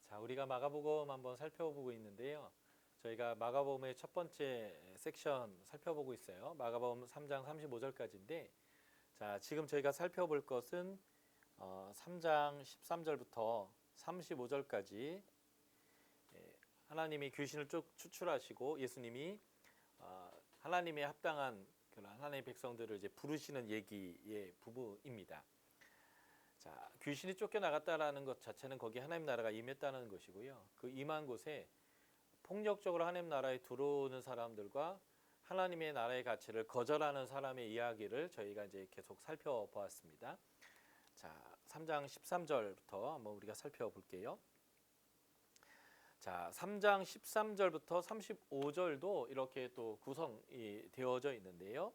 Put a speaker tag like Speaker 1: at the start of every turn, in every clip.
Speaker 1: 자, 우리가 마가복음 한번 살펴보고 있는데요. 저희가 마가복음의 첫 번째 섹션 살펴보고 있어요. 마가복음 3장 35절까지인데, 자, 지금 저희가 살펴볼 것은 3장 13절부터 35절까지 하나님이 귀신을 쭉 추출하시고 예수님이 하나님의 합당한 그런 하나님의 백성들을 이제 부르시는 얘기의 부분입니다. 자, 귀신이 쫓겨나갔다라는 것 자체는 거기 하나님 나라가 임했다는 것이고요. 그 임한 곳에 폭력적으로 하나님 나라에 들어오는 사람들과 하나님의 나라의 가치를 거절하는 사람의 이야기를 저희가 이제 계속 살펴보았습니다. 자, 3장 13절부터 한번 우리가 살펴볼게요. 자, 3장 13절부터 35절도 이렇게 또 구성이 되어져 있는데요.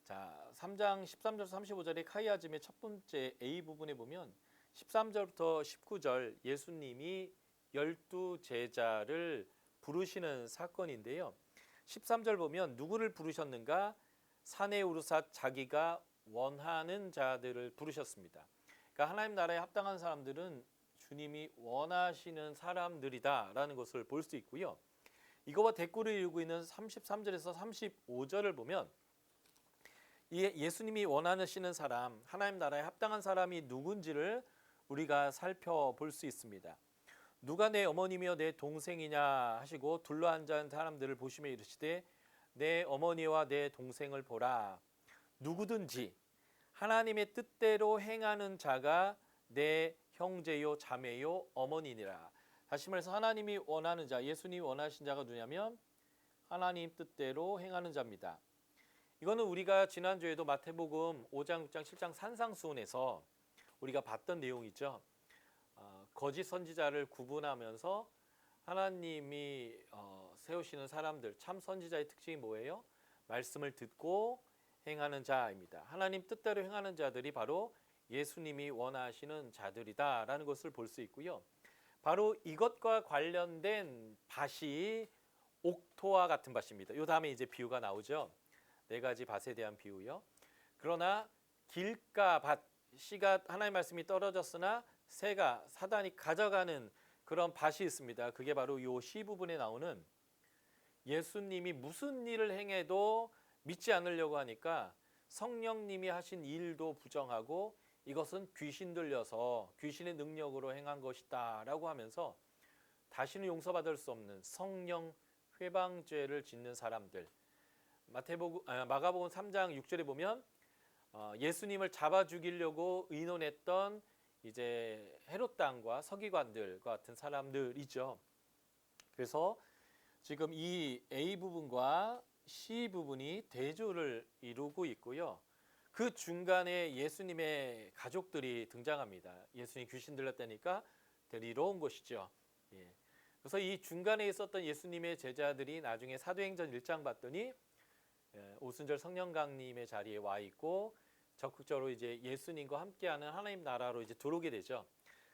Speaker 1: 자, 3장 13절 35절의 카이아즘의 첫 번째 A 부분에 보면 13절부터 19절 예수님이 12 제자를 부르시는 사건인데요. 13절 보면 누구를 부르셨는가? 산에 오르사 자기가 원하는 자들을 부르셨습니다. 그러니까 하나님 나라에 합당한 사람들은 주님이 원하시는 사람들이다라는 것을 볼 수 있고요. 이거와 대꾸를 이루고 있는 33절에서 35절을 보면 예수님이 원하시는 사람, 하나님 나라에 합당한 사람이 누군지를 우리가 살펴볼 수 있습니다. 누가 내 어머니며 내 동생이냐 하시고 둘러앉은 사람들을 보시며 이르시되 내 어머니와 내 동생을 보라. 누구든지 하나님의 뜻대로 행하는 자가 내 형제요 자매요 어머니니라. 다시 말해서 하나님이 원하는 자, 예수님이 원하신 자가 누구냐면 하나님 뜻대로 행하는 자입니다. 이거는 우리가 지난주에도 마태복음 5장, 6장, 7장 산상수훈에서 우리가 봤던 내용이죠. 거짓 선지자를 구분하면서 하나님이 세우시는 사람들, 참 선지자의 특징이 뭐예요? 말씀을 듣고 행하는 자입니다. 하나님 뜻대로 행하는 자들이 바로 예수님이 원하시는 자들이다라는 것을 볼 수 있고요. 바로 이것과 관련된 밭이 옥토와 같은 밭입니다. 이 다음에 이제 비유가 나오죠. 네 가지 밭에 대한 비유요. 그러나 길가 밭, 씨가 하나님의 말씀이 떨어졌으나 새가 사단이 가져가는 그런 밭이 있습니다. 그게 바로 이 시 부분에 나오는 예수님이 무슨 일을 행해도 믿지 않으려고 하니까 성령님이 하신 일도 부정하고 이것은 귀신 들려서 귀신의 능력으로 행한 것이다 라고 하면서 다시는 용서받을 수 없는 성령 회방죄를 짓는 사람들, 마가복음 3장 6절에 보면 예수님을 잡아 죽이려고 의논했던 이제 헤롯 당과 서기관들과 같은 사람들이죠. 그래서 지금 이 A 부분과 C 부분이 대조를 이루고 있고요. 그 중간에 예수님의 가족들이 등장합니다. 예수님 귀신 들렸다니까 데리러 온 것이죠. 예. 그래서 이 중간에 있었던 예수님의 제자들이 나중에 사도행전 1장 봤더니 오순절 성령강림의 자리에 와 있고 적극적으로 이제 예수님과 함께하는 하나님 나라로 이제 들어오게 되죠.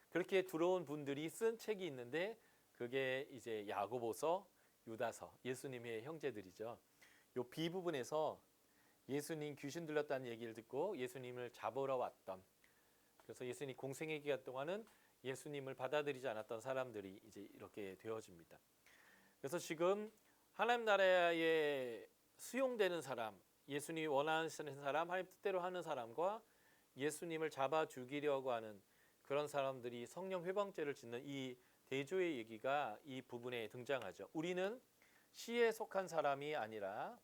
Speaker 1: 그렇게 들어온 분들이 쓴 책이 있는데 그게 이제 야고보서, 유다서, 예수님의 형제들이죠. 요 B 부분에서 예수님 귀신 들렸다는 얘기를 듣고 예수님을 잡으러 왔던, 그래서 예수님 공생의 기간 동안은 예수님을 받아들이지 않았던 사람들이 이제 이렇게 되어집니다. 그래서 지금 하나님 나라에 수용되는 사람, 예수님이 원하시는 사람, 하나님 뜻대로 하는 사람과 예수님을 잡아 죽이려고 하는 그런 사람들이 성령 회방죄를 짓는 이 대조의 얘기가 이 부분에 등장하죠. 우리는 C에 속한 사람이 아니라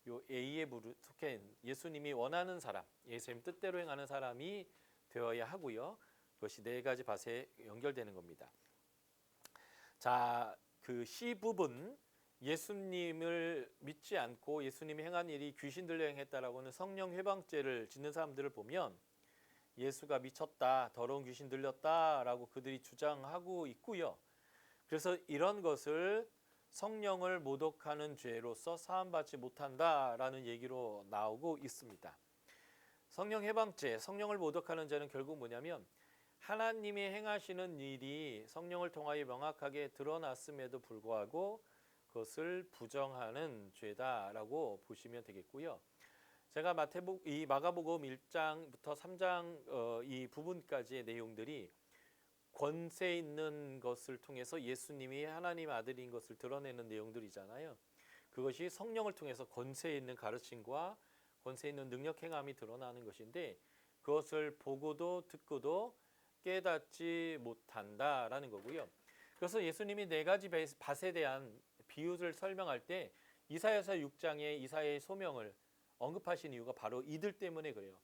Speaker 1: 요 A에 속해 예수님이 원하는 사람, 예수님 뜻대로 행하는 사람이 되어야 하고요. 그것이 네 가지 밭에 연결되는 겁니다. 자, 그 C 부분, 예수님을 믿지 않고 예수님이 행한 일이 귀신 들려 행했다라고 하는 성령 회방죄를 짓는 사람들을 보면 예수가 미쳤다, 더러운 귀신 들렸다라고 그들이 주장하고 있고요. 그래서 이런 것을 성령을 모독하는 죄로서 사함받지 못한다라는 얘기로 나오고 있습니다. 성령 회방죄, 성령을 모독하는 죄는 결국 뭐냐면 하나님이 행하시는 일이 성령을 통하여 명확하게 드러났음에도 불구하고 그것을 부정하는 죄다라고 보시면 되겠고요. 제가 마가복음 1장부터 3장 이 부분까지의 내용들이 권세 있는 것을 통해서 예수님이 하나님의 아들인 것을 드러내는 내용들이잖아요. 그것이 성령을 통해서 권세 있는 가르침과 권세 있는 능력 행함이 드러나는 것인데 그것을 보고도 듣고도 깨닫지 못한다라는 거고요. 그래서 예수님이 네 가지 밭에 대한 비유를 설명할 때 이사야서 6장에 이사야의 소명을 언급하신 이유가 바로 이들 때문에 그래요.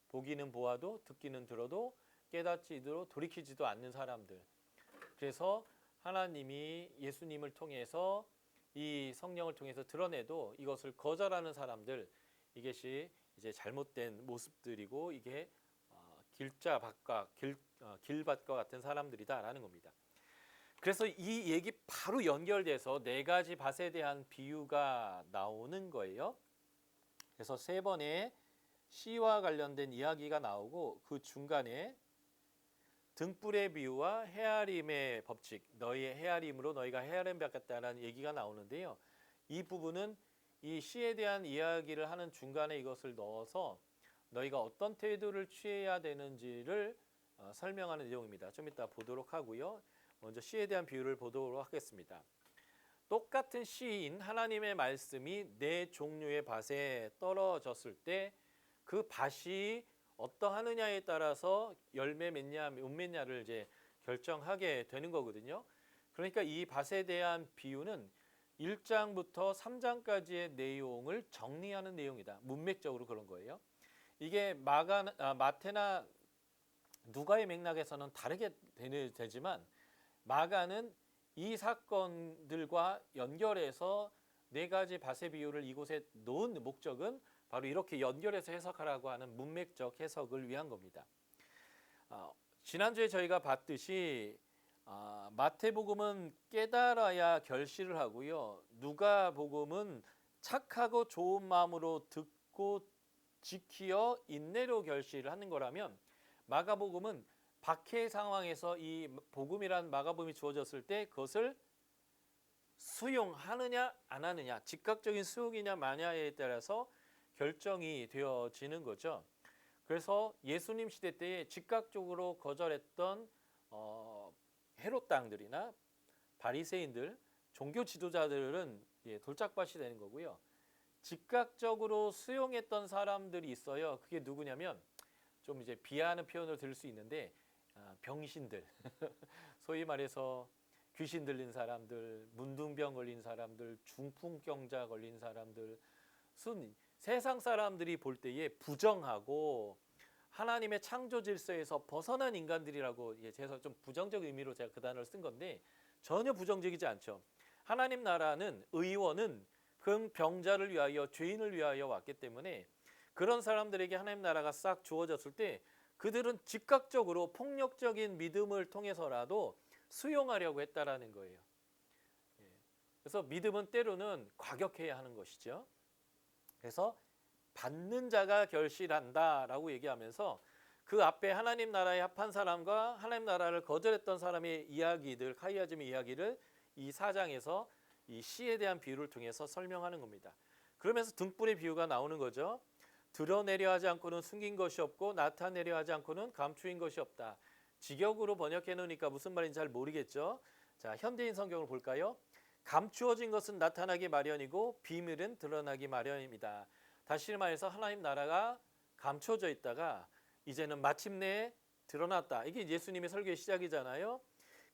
Speaker 1: 보기는 보아도 듣기는 들어도 깨닫지도 돌이키지도 않는 사람들. 그래서 하나님이 예수님을 통해서 이 성령을 통해서 드러내도 이것을 거절하는 사람들, 이것이 이제 잘못된 모습들이고 이게 길밭과 같은 사람들이다라는 겁니다. 그래서 이 얘기 바로 연결돼서 네 가지 밭에 대한 비유가 나오는 거예요. 그래서 세 번의 씨와 관련된 이야기가 나오고 그 중간에 등불의 비유와 헤아림의 법칙, 너희의 헤아림으로 너희가 헤아림 받겠다라는 얘기가 나오는데요. 이 부분은 이 씨에 대한 이야기를 하는 중간에 이것을 넣어서 너희가 어떤 태도를 취해야 되는지를 설명하는 내용입니다. 좀 이따 보도록 하고요. 먼저 씨에 대한 비유를 보도록 하겠습니다. 똑같은 씨인 하나님의 말씀이 네 종류의 밭에 떨어졌을 때 그 밭이 어떠하느냐에 따라서 열매 맺냐 못 맺냐를 이제 결정하게 되는 거거든요. 그러니까 이 밭에 대한 비유는 1장부터 3장까지의 내용을 정리하는 내용이다. 문맥적으로 그런 거예요. 이게 마태나 누가의 맥락에서는 다르게 되지만 마가는 이 사건들과 연결해서 네 가지 밭의 비유를 이곳에 놓은 목적은 바로 이렇게 연결해서 해석하라고 하는 문맥적 해석을 위한 겁니다. 지난주에 저희가 봤듯이 마태복음은 깨달아야 결실을 하고요. 누가복음은 착하고 좋은 마음으로 듣고 지키어 인내로 결실을 하는 거라면 마가복음은 박해 상황에서 이 복음이란 마가복음이 주어졌을 때 그것을 수용하느냐 안 하느냐, 즉각적인 수용이냐 마냐에 따라서 결정이 되어지는 거죠. 그래서 예수님 시대 때에 즉각적으로 거절했던 헤롯 당들이나 바리새인들, 종교 지도자들은 돌짝밭이 되는 거고요. 즉각적으로 수용했던 사람들이 있어요. 그게 누구냐면 좀 이제 비하하는 표현을 들을 수 있는데 병신들, 소위 말해서 귀신 들린 사람들, 문둥병 걸린 사람들, 중풍병자 걸린 사람들, 세상 사람들이 볼 때에 부정하고 하나님의 창조 질서에서 벗어난 인간들이라고 제가 좀 부정적 의미로 제가 그 단어를 쓴 건데 전혀 부정적이지 않죠. 하나님 나라는 의원은 그 병자를 위하여 죄인을 위하여 왔기 때문에 그런 사람들에게 하나님 나라가 싹 주어졌을 때 그들은 즉각적으로 폭력적인 믿음을 통해서라도 수용하려고 했다라는 거예요. 그래서 믿음은 때로는 과격해야 하는 것이죠. 그래서 받는 자가 결실한다라고 얘기하면서 그 앞에 하나님 나라에 합한 사람과 하나님 나라를 거절했던 사람의 이야기들, 카이아즘의 이야기를 이 4장에서 이 씨에 대한 비유를 통해서 설명하는 겁니다. 그러면서 등불의 비유가 나오는 거죠. 드러내려 하지 않고는 숨긴 것이 없고 나타내려 하지 않고는 감추인 것이 없다. 직역으로 번역해 놓으니까 무슨 말인지 잘 모르겠죠. 자, 현대인 성경을 볼까요? 감추어진 것은 나타나기 마련이고 비밀은 드러나기 마련입니다. 다시 말해서 하나님 나라가 감춰져 있다가 이제는 마침내 드러났다. 이게 예수님의 설교의 시작이잖아요.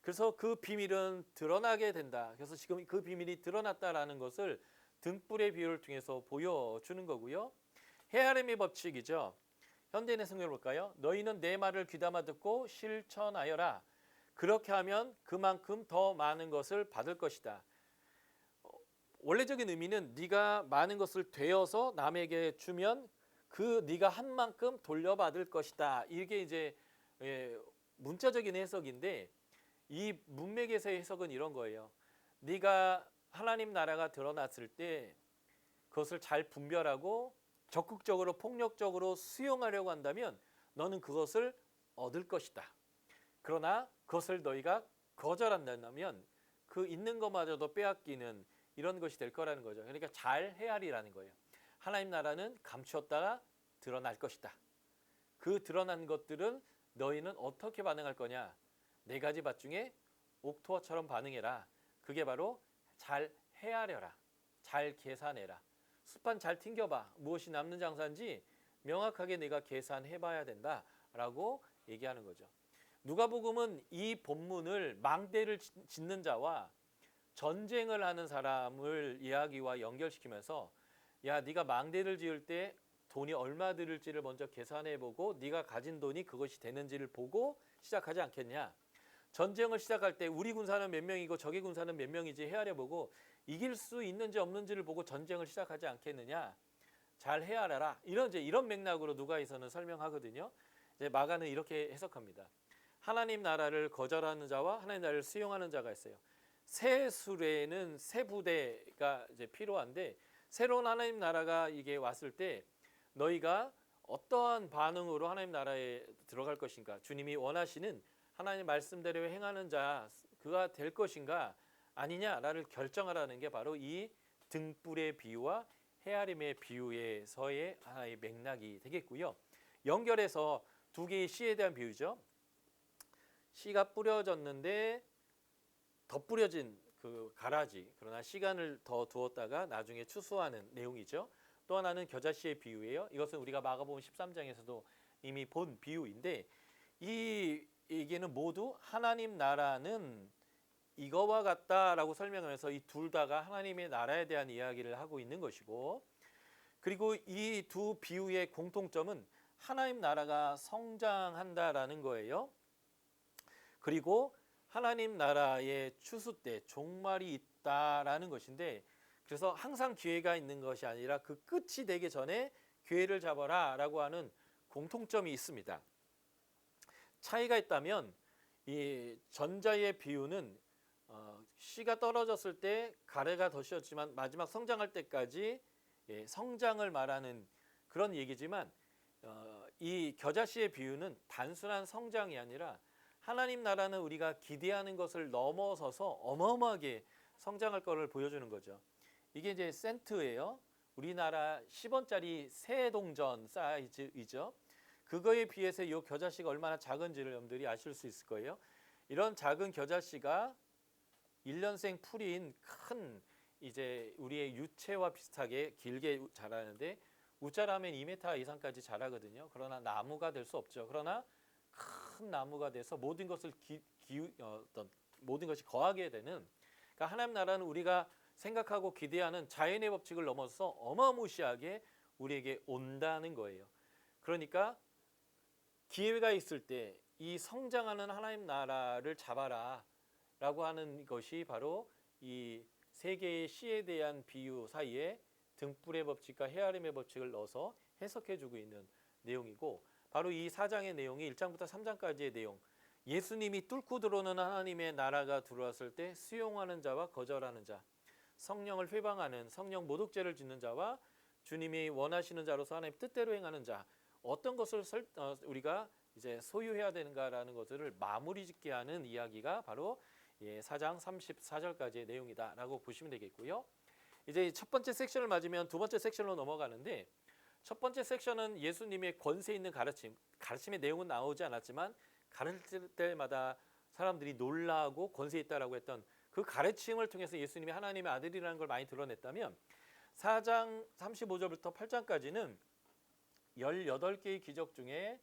Speaker 1: 그래서 그 비밀은 드러나게 된다. 그래서 지금 그 비밀이 드러났다라는 것을 등불의 비유를 통해서 보여주는 거고요. 헤아림의 법칙이죠. 현대인의 성경을 볼까요? 너희는 내 말을 귀담아 듣고 실천하여라. 그렇게 하면 그만큼 더 많은 것을 받을 것이다. 원래적인 의미는 네가 많은 것을 되어서 남에게 주면 그 네가 한 만큼 돌려받을 것이다. 이게 이제 문자적인 해석인데 이 문맥에서의 해석은 이런 거예요. 네가 하나님 나라가 드러났을 때 그것을 잘 분별하고 적극적으로 폭력적으로 수용하려고 한다면 너는 그것을 얻을 것이다. 그러나 그것을 너희가 거절한다면 그 있는 것마저도 빼앗기는 이런 것이 될 거라는 거죠. 그러니까 잘 헤아리라는 거예요. 하나님 나라는 감추었다가 드러날 것이다. 그 드러난 것들은 너희는 어떻게 반응할 거냐? 네 가지 밭 중에 옥토어처럼 반응해라. 그게 바로 잘 헤아려라. 잘 계산해라. 숫판 잘 튕겨봐. 무엇이 남는 장사인지 명확하게 내가 계산해봐야 된다라고 얘기하는 거죠. 누가복음은 이 본문을 망대를 짓는 자와 전쟁을 하는 사람을 이야기와 연결시키면서 야, 네가 망대를 지을 때 돈이 얼마 들을지를 먼저 계산해보고 네가 가진 돈이 그것이 되는지를 보고 시작하지 않겠냐. 전쟁을 시작할 때 우리 군사는 몇 명이고 적의 군사는 몇 명이지 헤아려보고 이길 수 있는지 없는지를 보고 전쟁을 시작하지 않겠느냐. 잘 헤아려라. 이런 맥락으로 누가에서는 설명하거든요. 이제 마가는 이렇게 해석합니다. 하나님 나라를 거절하는 자와 하나님 나라를 수용하는 자가 있어요. 새 수레는 새 부대가 이제 필요한데 새로운 하나님 나라가 이게 왔을 때 너희가 어떠한 반응으로 하나님 나라에 들어갈 것인가? 주님이 원하시는 하나님 말씀대로 행하는 자 그가 될 것인가 아니냐를 결정하라는 게 바로 이 등불의 비유와 헤아림의 비유에서의 하나의 맥락이 되겠고요. 연결해서 두 개의 씨에 대한 비유죠. 씨가 뿌려졌는데 더 뿌려진 그 가라지, 그러나 시간을 더 두었다가 나중에 추수하는 내용이죠. 또 하나는 겨자씨의 비유예요. 이것은 우리가 마가복음 13장에서도 이미 본 비유인데 이 얘기는 모두 하나님 나라는 이거와 같다라고 설명하면서 이 둘 다가 하나님의 나라에 대한 이야기를 하고 있는 것이고, 그리고 이 두 비유의 공통점은 하나님 나라가 성장한다라는 거예요. 그리고 하나님 나라의 추수 때 종말이 있다라는 것인데, 그래서 항상 기회가 있는 것이 아니라 그 끝이 되기 전에 기회를 잡아라 라고 하는 공통점이 있습니다. 차이가 있다면 이 전자의 비유는 씨가 떨어졌을 때 가래가 더 씌었지만 마지막 성장할 때까지 성장을 말하는 그런 얘기지만, 이 겨자씨의 비유는 단순한 성장이 아니라 하나님 나라는 우리가 기대하는 것을 넘어서서 어마어마하게 성장할 것을 보여주는 거죠. 이게 이제 센트예요. 우리나라 10원짜리 새동전 사이즈이죠. 그거에 비해서 이 겨자씨가 얼마나 작은지를 여러분들이 아실 수 있을 거예요. 이런 작은 겨자씨가 1년생 풀인 큰 이제 우리의 유채와 비슷하게 길게 자라는데 우자라면 2m 이상까지 자라거든요. 그러나 나무가 될 수 없죠. 그러나 큰 나무가 돼서 모든 것을 모든 것이 거하게 되는, 그러니까 하나님 나라는 우리가 생각하고 기대하는 자연의 법칙을 넘어서 어마무시하게 우리에게 온다는 거예요. 그러니까 기회가 있을 때 이 성장하는 하나님 나라를 잡아라 라고 하는 것이 바로 이 세 개의 씨에 대한 비유 사이에 등불의 법칙과 헤아림의 법칙을 넣어서 해석해주고 있는 내용이고, 바로 이 4장의 내용이 1장부터 3장까지의 내용, 예수님이 뚫고 들어오는 하나님의 나라가 들어왔을 때 수용하는 자와 거절하는 자, 성령을 회방하는 성령 모독죄를 짓는 자와 주님이 원하시는 자로서 하나님의 뜻대로 행하는 자, 어떤 것을 우리가 이제 소유해야 되는가라는 것들을 마무리 짓게 하는 이야기가 바로 4장 34절까지의 내용이다라고 보시면 되겠고요. 이제 첫 번째 섹션을 맞으면 두 번째 섹션으로 넘어가는데, 첫 번째 섹션은 예수님의 권세 있는 가르침의 내용은 나오지 않았지만 가르칠 때마다 사람들이 놀라고 권세 있다라고 했던 그 가르침을 통해서 예수님이 하나님의 아들이라는 걸 많이 드러냈다면, 4장 35절부터 8장까지는 18개의 기적 중에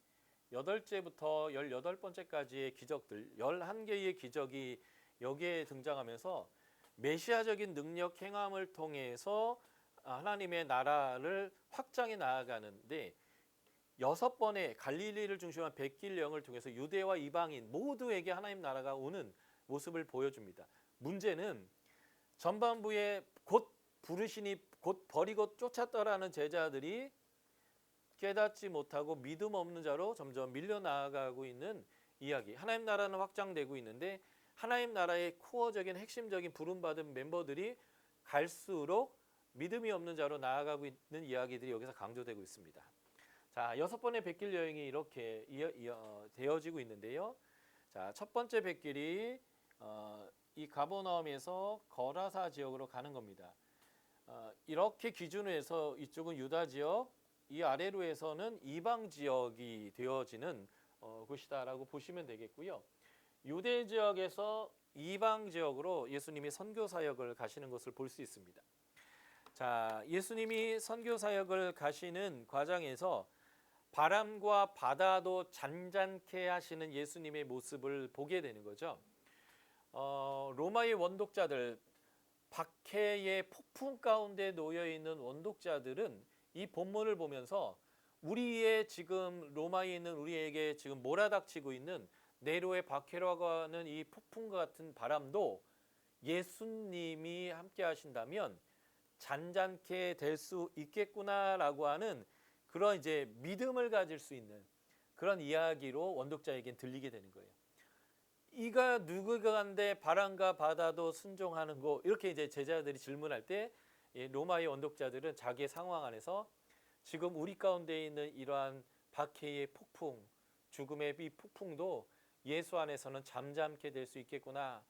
Speaker 1: 8제부터 18번째까지의 기적들, 11개의 기적이 여기에 등장하면서 메시아적인 능력 행함을 통해서 하나님의 나라를 확장해 나아가는데, 6번의 갈릴리를 중심한 백길령을 통해서 유대와 이방인 모두에게 하나님 나라가 오는 모습을 보여줍니다. 문제는 전반부에 곧 부르시니 곧 버리고 쫓았더라는 제자들이 깨닫지 못하고 믿음 없는 자로 점점 밀려나가고 있는 이야기. 하나님 나라는 확장되고 있는데 하나님 나라의 코어적인 핵심적인 부름받은 member들이 갈수록 믿음이 없는 자로 나아가고 있는 이야기들이 여기서 강조되고 있습니다. 자, 6번의 백길 여행이 이렇게 되어지고 있는데요. 자, 첫 번째 백길이 이 가버나움에서 거라사 지역으로 가는 겁니다. 이렇게 기준으로 해서 이쪽은 유다 지역, 이 아래로 해서는 이방 지역이 되어지는 곳이다라고 보시면 되겠고요. 유대 지역에서 이방 지역으로 예수님이 선교 사역을 가시는 것을 볼 수 있습니다. 자, 예수님이 선교 사역을 가시는 과정에서 바람과 바다도 잔잔케 하시는 예수님의 모습을 보게 되는 거죠. 로마의 원독자들, 박해의 폭풍 가운데 놓여 있는 원독자들은 이 본문을 보면서 우리의 지금 로마에 있는 우리에게 지금 몰아닥치고 있는 네로의 박해라고 하는 이 폭풍과 같은 바람도 예수님이 함께 하신다면 잔잔케 될 수 있겠구나라고 하는 그런 이제 믿음을 가질 수 있는 그런 이야기로 원독자에겐 들리게 되는 거예요. 이가 누구가 간데 바람과 바다도 순종하는 거, 이렇게 이제 제자들이 질문할 때 로마의 원독자들은 자기의 상황 안에서 지금 우리 가운데 있는 이러한 박해의 폭풍, 죽음의 이 폭풍도 예수 안에서는 잠잠케 될 수 있겠구나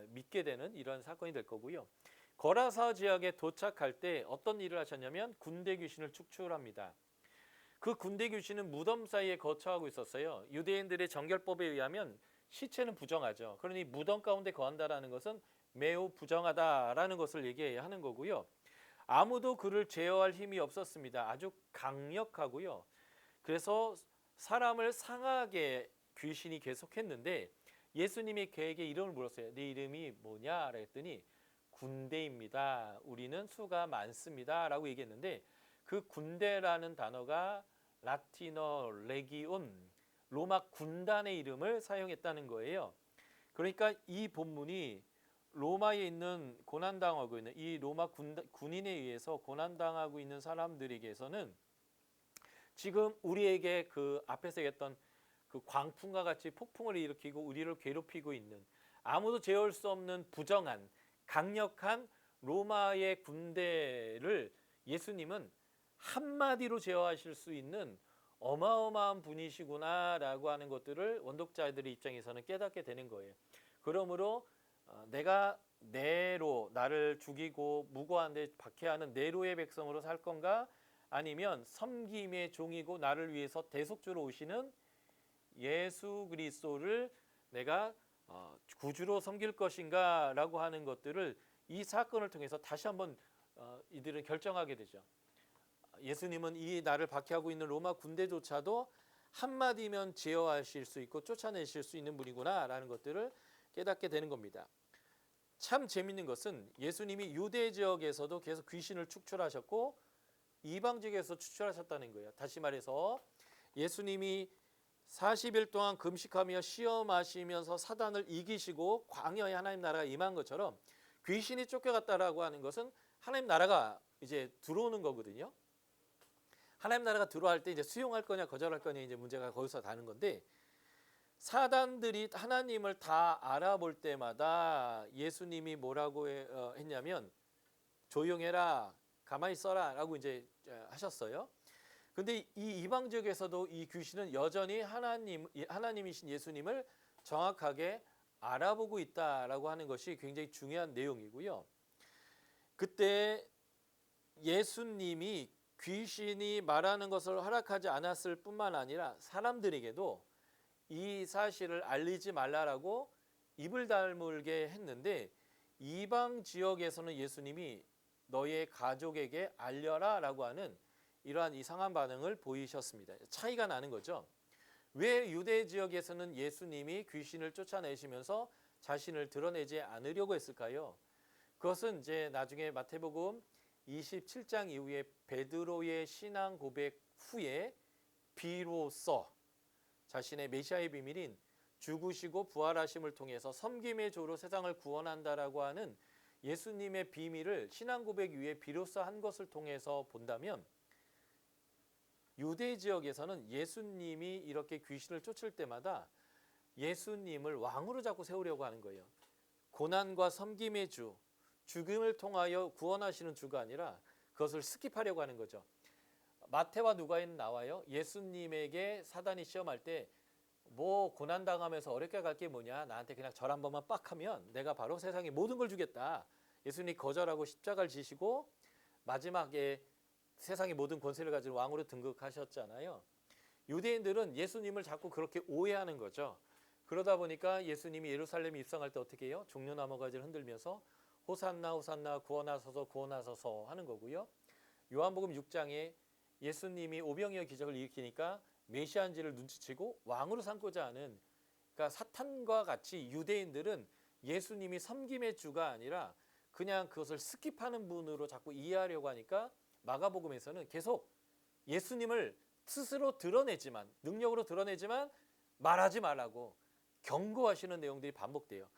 Speaker 1: 믿게 되는 이런 사건이 될 거고요. 거라사 지역에 도착할 때 어떤 일을 하셨냐면 군대 귀신을 축출합니다. 그 군대 귀신은 무덤 사이에 거처하고 있었어요. 유대인들의 정결법에 의하면 시체는 부정하죠. 그러니 무덤 가운데 거한다라는 것은 매우 부정하다라는 것을 얘기하는 거고요. 아무도 그를 제어할 힘이 없었습니다. 아주 강력하고요. 그래서 사람을 상하게 귀신이 계속했는데 예수님이 그에게 이름을 물었어요. 네 이름이 뭐냐? 그랬더니 군대입니다. 우리는 수가 많습니다. 라고 얘기했는데 그 군대라는 단어가 라틴어 레기온, 로마 군단의 이름을 사용했다는 거예요. 그러니까 이 본문이 로마에 있는 고난당하고 있는 이 로마 군인에 의해서 고난당하고 있는 사람들에게서는 지금 우리에게 그 앞에서 얘기했던 그 광풍과 같이 폭풍을 일으키고 우리를 괴롭히고 있는 아무도 제어할 수 없는 부정한 강력한 로마의 군대를 예수님은 한마디로 제어하실 수 있는 어마어마한 분이시구나라고 하는 것들을 원독자들의 입장에서는 깨닫게 되는 거예요. 그러므로 내가 네로, 나를 죽이고 무고한데 박해하는 네로의 백성으로 살 건가? 아니면 섬김의 종이고 나를 위해서 대속주로 오시는 예수 그리스도를 내가 구주로 섬길 것인가 라고 하는 것들을 이 사건을 통해서 다시 한번 이들은 결정하게 되죠. 예수님은 이 나를 박해하고 있는 로마 군대조차도 한마디면 제어하실 수 있고 쫓아내실 수 있는 분이구나 라는 것들을 깨닫게 되는 겁니다. 참 재밌는 것은 예수님이 유대 지역에서도 계속 귀신을 축출하셨고 이방 지역에서 축출하셨다는 거예요. 다시 말해서 예수님이 40일 동안 금식하며 시험하시면서 사단을 이기시고 광야에 하나님 나라가 임한 것처럼 귀신이 쫓겨갔다라고 하는 것은 하나님 나라가 이제 들어오는 거거든요. 하나님 나라가 들어갈 때 이제 수용할 거냐 거절할 거냐 이제 문제가 거기서 다는 건데 사단들이 하나님을 다 알아볼 때마다 예수님이 뭐라고 했냐면 조용해라 가만히 있어라 라고 이제 하셨어요. 근데 이 이방 지역에서도 이 귀신은 여전히 하나님이신 예수님을 정확하게 알아보고 있다라고 하는 것이 굉장히 중요한 내용이고요. 그때 예수님이 귀신이 말하는 것을 허락하지 않았을 뿐만 아니라 사람들에게도 이 사실을 알리지 말라라고 입을 다물게 했는데 이방 지역에서는 예수님이 너의 가족에게 알려라 라고 하는 이러한 이상한 반응을 보이셨습니다. 차이가 나는 거죠. 왜 유대 지역에서는 예수님이 귀신을 쫓아내시면서 자신을 드러내지 않으려고 했을까요? 그것은 이제 나중에 마태복음 27장 이후에 베드로의 신앙 고백 후에 비로소 자신의 메시아의 비밀인 죽으시고 부활하심을 통해서 섬김의 조로 세상을 구원한다라고 하는 예수님의 비밀을 신앙 고백 위에 비로소 한 것을 통해서 본다면 유대 지역에서는 예수님이 이렇게 귀신을 쫓을 때마다 예수님을 왕으로 자꾸 세우려고 하는 거예요. 고난과 섬김의 주, 죽음을 통하여 구원하시는 주가 아니라 그것을 스킵하려고 하는 거죠. 마태와 누가에는 나와요. 예수님에게 사단이 시험할 때 뭐 고난당하면서 어렵게 갈 게 뭐냐, 나한테 그냥 절 한 번만 빡 하면 내가 바로 세상의 모든 걸 주겠다. 예수님이 거절하고 십자가를 지시고 마지막에 세상의 모든 권세를 가진 왕으로 등극하셨잖아요. 유대인들은 예수님을 자꾸 그렇게 오해하는 거죠. 그러다 보니까 예수님이 예루살렘에 입성할 때 어떻게 해요? 종려나무 가지를 흔들면서 호산나 호산나 구원하소서 구원하소서 하는 거고요. 요한복음 6장에 예수님이 오병이어 기적을 일으키니까 메시아인지를 눈치채고 왕으로 삼고자 하는, 그러니까 사탄과 같이 유대인들은 예수님이 섬김의 주가 아니라 그냥 그것을 스킵하는 분으로 자꾸 이해하려고 하니까 마가복음에서는 계속 예수님을 스스로 드러내지만, 능력으로 드러내지만 말하지 말라고 경고하시는 내용들이 반복돼요.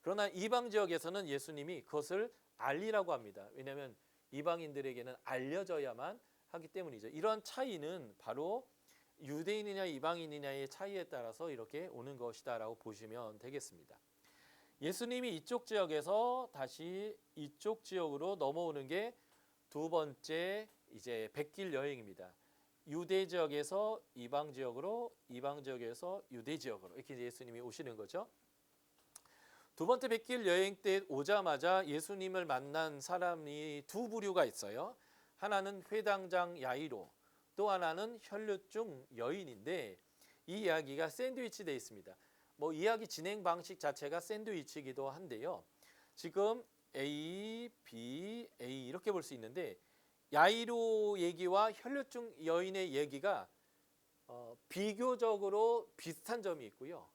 Speaker 1: 그러나 이방 지역에서는 예수님이 그것을 알리라고 합니다. 왜냐하면 이방인들에게는 알려져야만 하기 때문이죠. 이러한 차이는 바로 유대인이냐 이방인이냐의 차이에 따라서 이렇게 오는 것이다라고 보시면 되겠습니다. 예수님이 이쪽 지역에서 다시 이쪽 지역으로 넘어오는 게 두 번째 이제 백길 여행입니다. 유대 지역에서 이방 지역으로, 이방 지역에서 유대 지역으로 이렇게 예수님이 오시는 거죠. 두 번째 백길 여행 때 오자마자 예수님을 만난 사람이 두 부류가 있어요. 하나는 회당장 야이로, 또 하나는 혈류증 여인인데 이 이야기가 샌드위치 되어 있습니다. 뭐 이야기 진행 방식 자체가 샌드위치이기도 한데요. 지금 A, B, A 이렇게 볼 수 있는데 야이로 얘기와 혈류증 여인의 얘기가 비교적으로 비슷한 점이 있고요.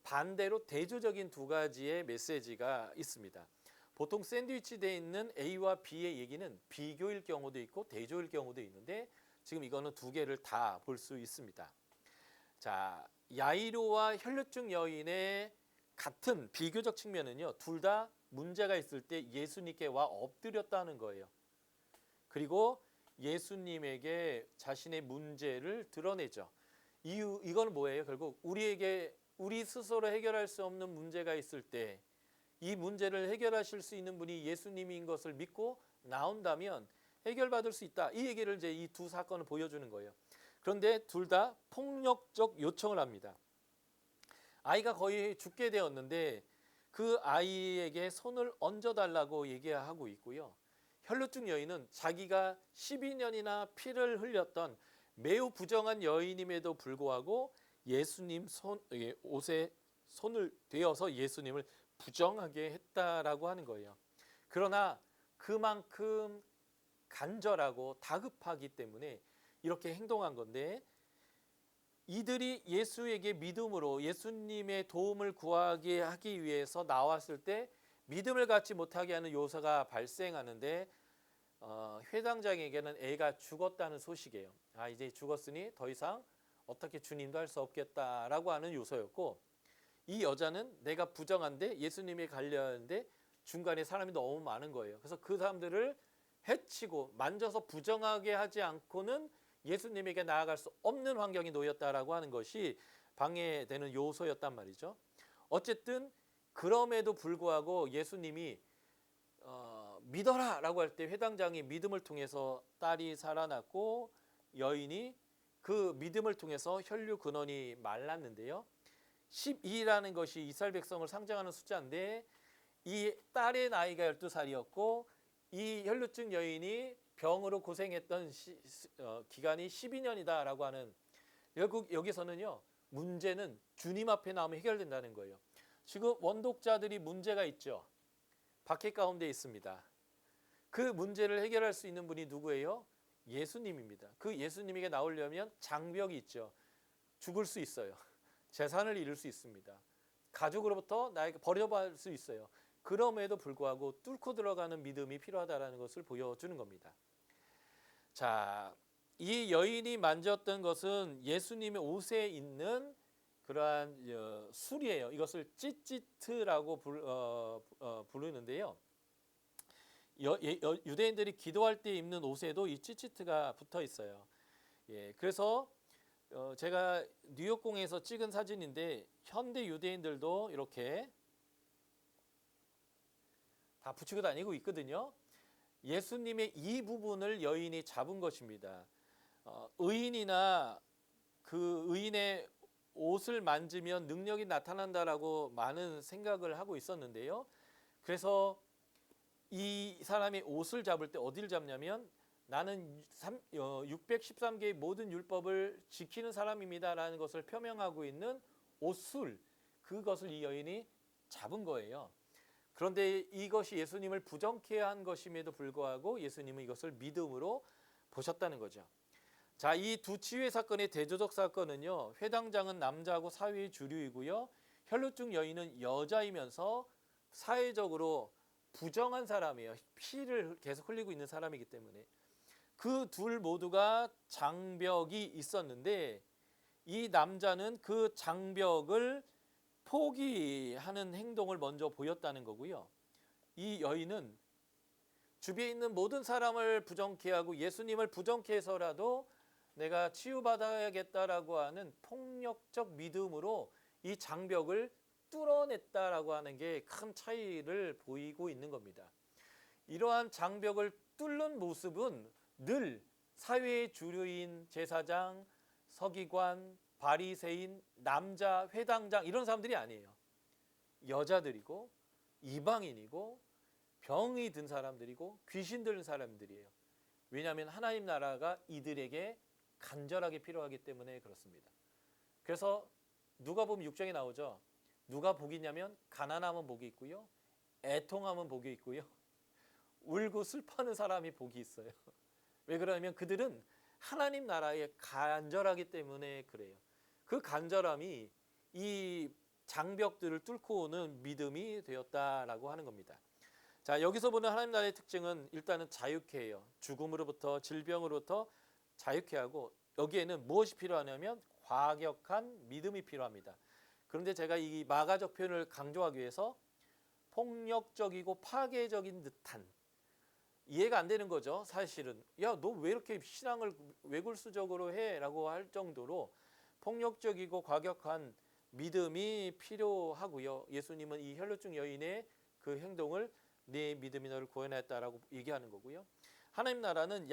Speaker 1: 반대로 대조적인 두 가지의 메시지가 있습니다. 보통 샌드위치 되어 있는 A와 B의 얘기는 비교일 경우도 있고 대조일 경우도 있는데 지금 이거는 두 개를 다 볼 수 있습니다. 자, 야이로와 혈류증 여인의 같은 비교적 측면은요, 둘 다 문제가 있을 때 예수님께 와 엎드렸다는 거예요. 그리고 예수님에게 자신의 문제를 드러내죠. 이건 뭐예요? 결국 우리 스스로 해결할 수 없는 문제가 있을 때 이 문제를 해결하실 수 있는 분이 예수님인 것을 믿고 나온다면 해결받을 수 있다. 이 얘기를 이제 이 두 사건을 보여주는 거예요. 그런데 둘 다 폭력적 요청을 합니다. 아이가 거의 죽게 되었는데 그 아이에게 손을 얹어달라고 얘기하고 있고요. 혈루증 여인은 자기가 12년이나 피를 흘렸던 매우 부정한 여인임에도 불구하고 예수님 옷에 손을 대어서 예수님을 부정하게 했다라고 하는 거예요. 그러나 그만큼 간절하고 다급하기 때문에 이렇게 행동한 건데, 이들이 예수에게 믿음으로 예수님의 도움을 구하게 하기 위해서 나왔을 때 믿음을 갖지 못하게 하는 요소가 발생하는데, 회당장에게는 애가 죽었다는 소식이에요. 이제 죽었으니 더 이상 어떻게 주님도 할 수 없겠다라고 하는 요소였고, 이 여자는 내가 부정한데 예수님이 가려는데 중간에 사람이 너무 많은 거예요. 그래서 그 사람들을 해치고 만져서 부정하게 하지 않고는 예수님에게 나아갈 수 없는 환경이 놓였다라고 하는 것이 방해되는 요소였단 말이죠. 어쨌든 그럼에도 불구하고 예수님이 믿어라라고 할 때 회당장이 믿음을 통해서 딸이 살아났고 여인이 그 믿음을 통해서 혈류 근원이 말랐는데요. 12라는 것이 이스라엘 백성을 상징하는 숫자인데 이 딸의 나이가 12살이었고 이 혈류증 여인이 병으로 고생했던 기간이 12년이다라고 하는, 결국 여기서는요 문제는 주님 앞에 나오면 해결된다는 거예요. 지금 원독자들이 문제가 있죠. 박해 가운데 있습니다. 그 문제를 해결할 수 있는 분이 누구예요? 예수님입니다. 그 예수님에게 나오려면 장벽이 있죠. 죽을 수 있어요. 재산을 잃을 수 있습니다. 가족으로부터 나에게 버려받을 수 있어요. 그럼에도 불구하고 뚫고 들어가는 믿음이 필요하다는 것을 보여주는 겁니다. 자, 이 여인이 만졌던 것은 예수님의 옷에 있는 그러한 술이에요. 이것을 찌찌트라고 부르는데요. 유대인들이 기도할 때 입는 옷에도 이 찌찌트가 붙어 있어요. 그래서 제가 뉴욕공에서 찍은 사진인데 현대 유대인들도 이렇게 다 붙이고 다니고 있거든요. 예수님의 이 부분을 여인이 잡은 것입니다. 의인이나 그 의인의 옷을 만지면 능력이 나타난다라고 많은 생각을 하고 있었는데요. 그래서 이 사람의 옷을 잡을 때 어디를 잡냐면 나는 613개의 모든 율법을 지키는 사람입니다라는 것을 표명하고 있는 옷술, 그것을 이 여인이 잡은 거예요. 그런데 이것이 예수님을 부정케 한 것임에도 불구하고 예수님은 이것을 믿음으로 보셨다는 거죠. 자, 이 두 치유의 사건의 대조적 사건은요, 회당장은 남자하고 사회의 주류이고요, 혈루증 여인은 여자이면서 사회적으로 부정한 사람이에요. 피를 계속 흘리고 있는 사람이기 때문에 그 둘 모두가 장벽이 있었는데 이 남자는 그 장벽을 포기하는 행동을 먼저 보였다는 거고요. 이 여인은 주변에 있는 모든 사람을 부정케 하고 예수님을 부정케 해서라도 내가 치유받아야겠다라고 하는 폭력적 믿음으로 이 장벽을 뚫어냈다라고 하는 게 큰 차이를 보이고 있는 겁니다. 이러한 장벽을 뚫는 모습은 늘 사회의 주류인 제사장, 서기관, 바리새인, 남자, 회당장 이런 사람들이 아니에요. 여자들이고 이방인이고 병이 든 사람들이고 귀신 들린 사람들이에요. 왜냐하면 하나님 나라가 이들에게 간절하게 필요하기 때문에 그렇습니다. 그래서 누가복음 6장에 나오죠. 누가 복이 있냐면 가난하면 복이 있고요, 애통하면 복이 있고요, 울고 슬퍼하는 사람이 복이 있어요. 왜 그러냐면 그들은 하나님 나라에 간절하기 때문에 그래요. 그 간절함이 이 장벽들을 뚫고 오는 믿음이 되었다라고 하는 겁니다. 자, 여기서 보는 하나님 나라의 특징은 일단은 자유케 해요. 죽음으로부터 질병으로부터 자유케 하고 여기에는 무엇이 필요하냐면 과격한 믿음이 필요합니다. 그런데 제가 이 마가적 표현을 강조하기 위해서 폭력적이고 파괴적인 듯한, 이해가 안 되는 거죠. 사실은 야, 너 왜 이렇게 신앙을 외골수적으로 해? 라고 할 정도로 폭력적이고 과격한 믿음이 필요하고요. 예수님은 이 혈루증 여인의 그 행동을 네 믿음이 너를 구원했다라고 얘기하는 거고요. 하나님 나라는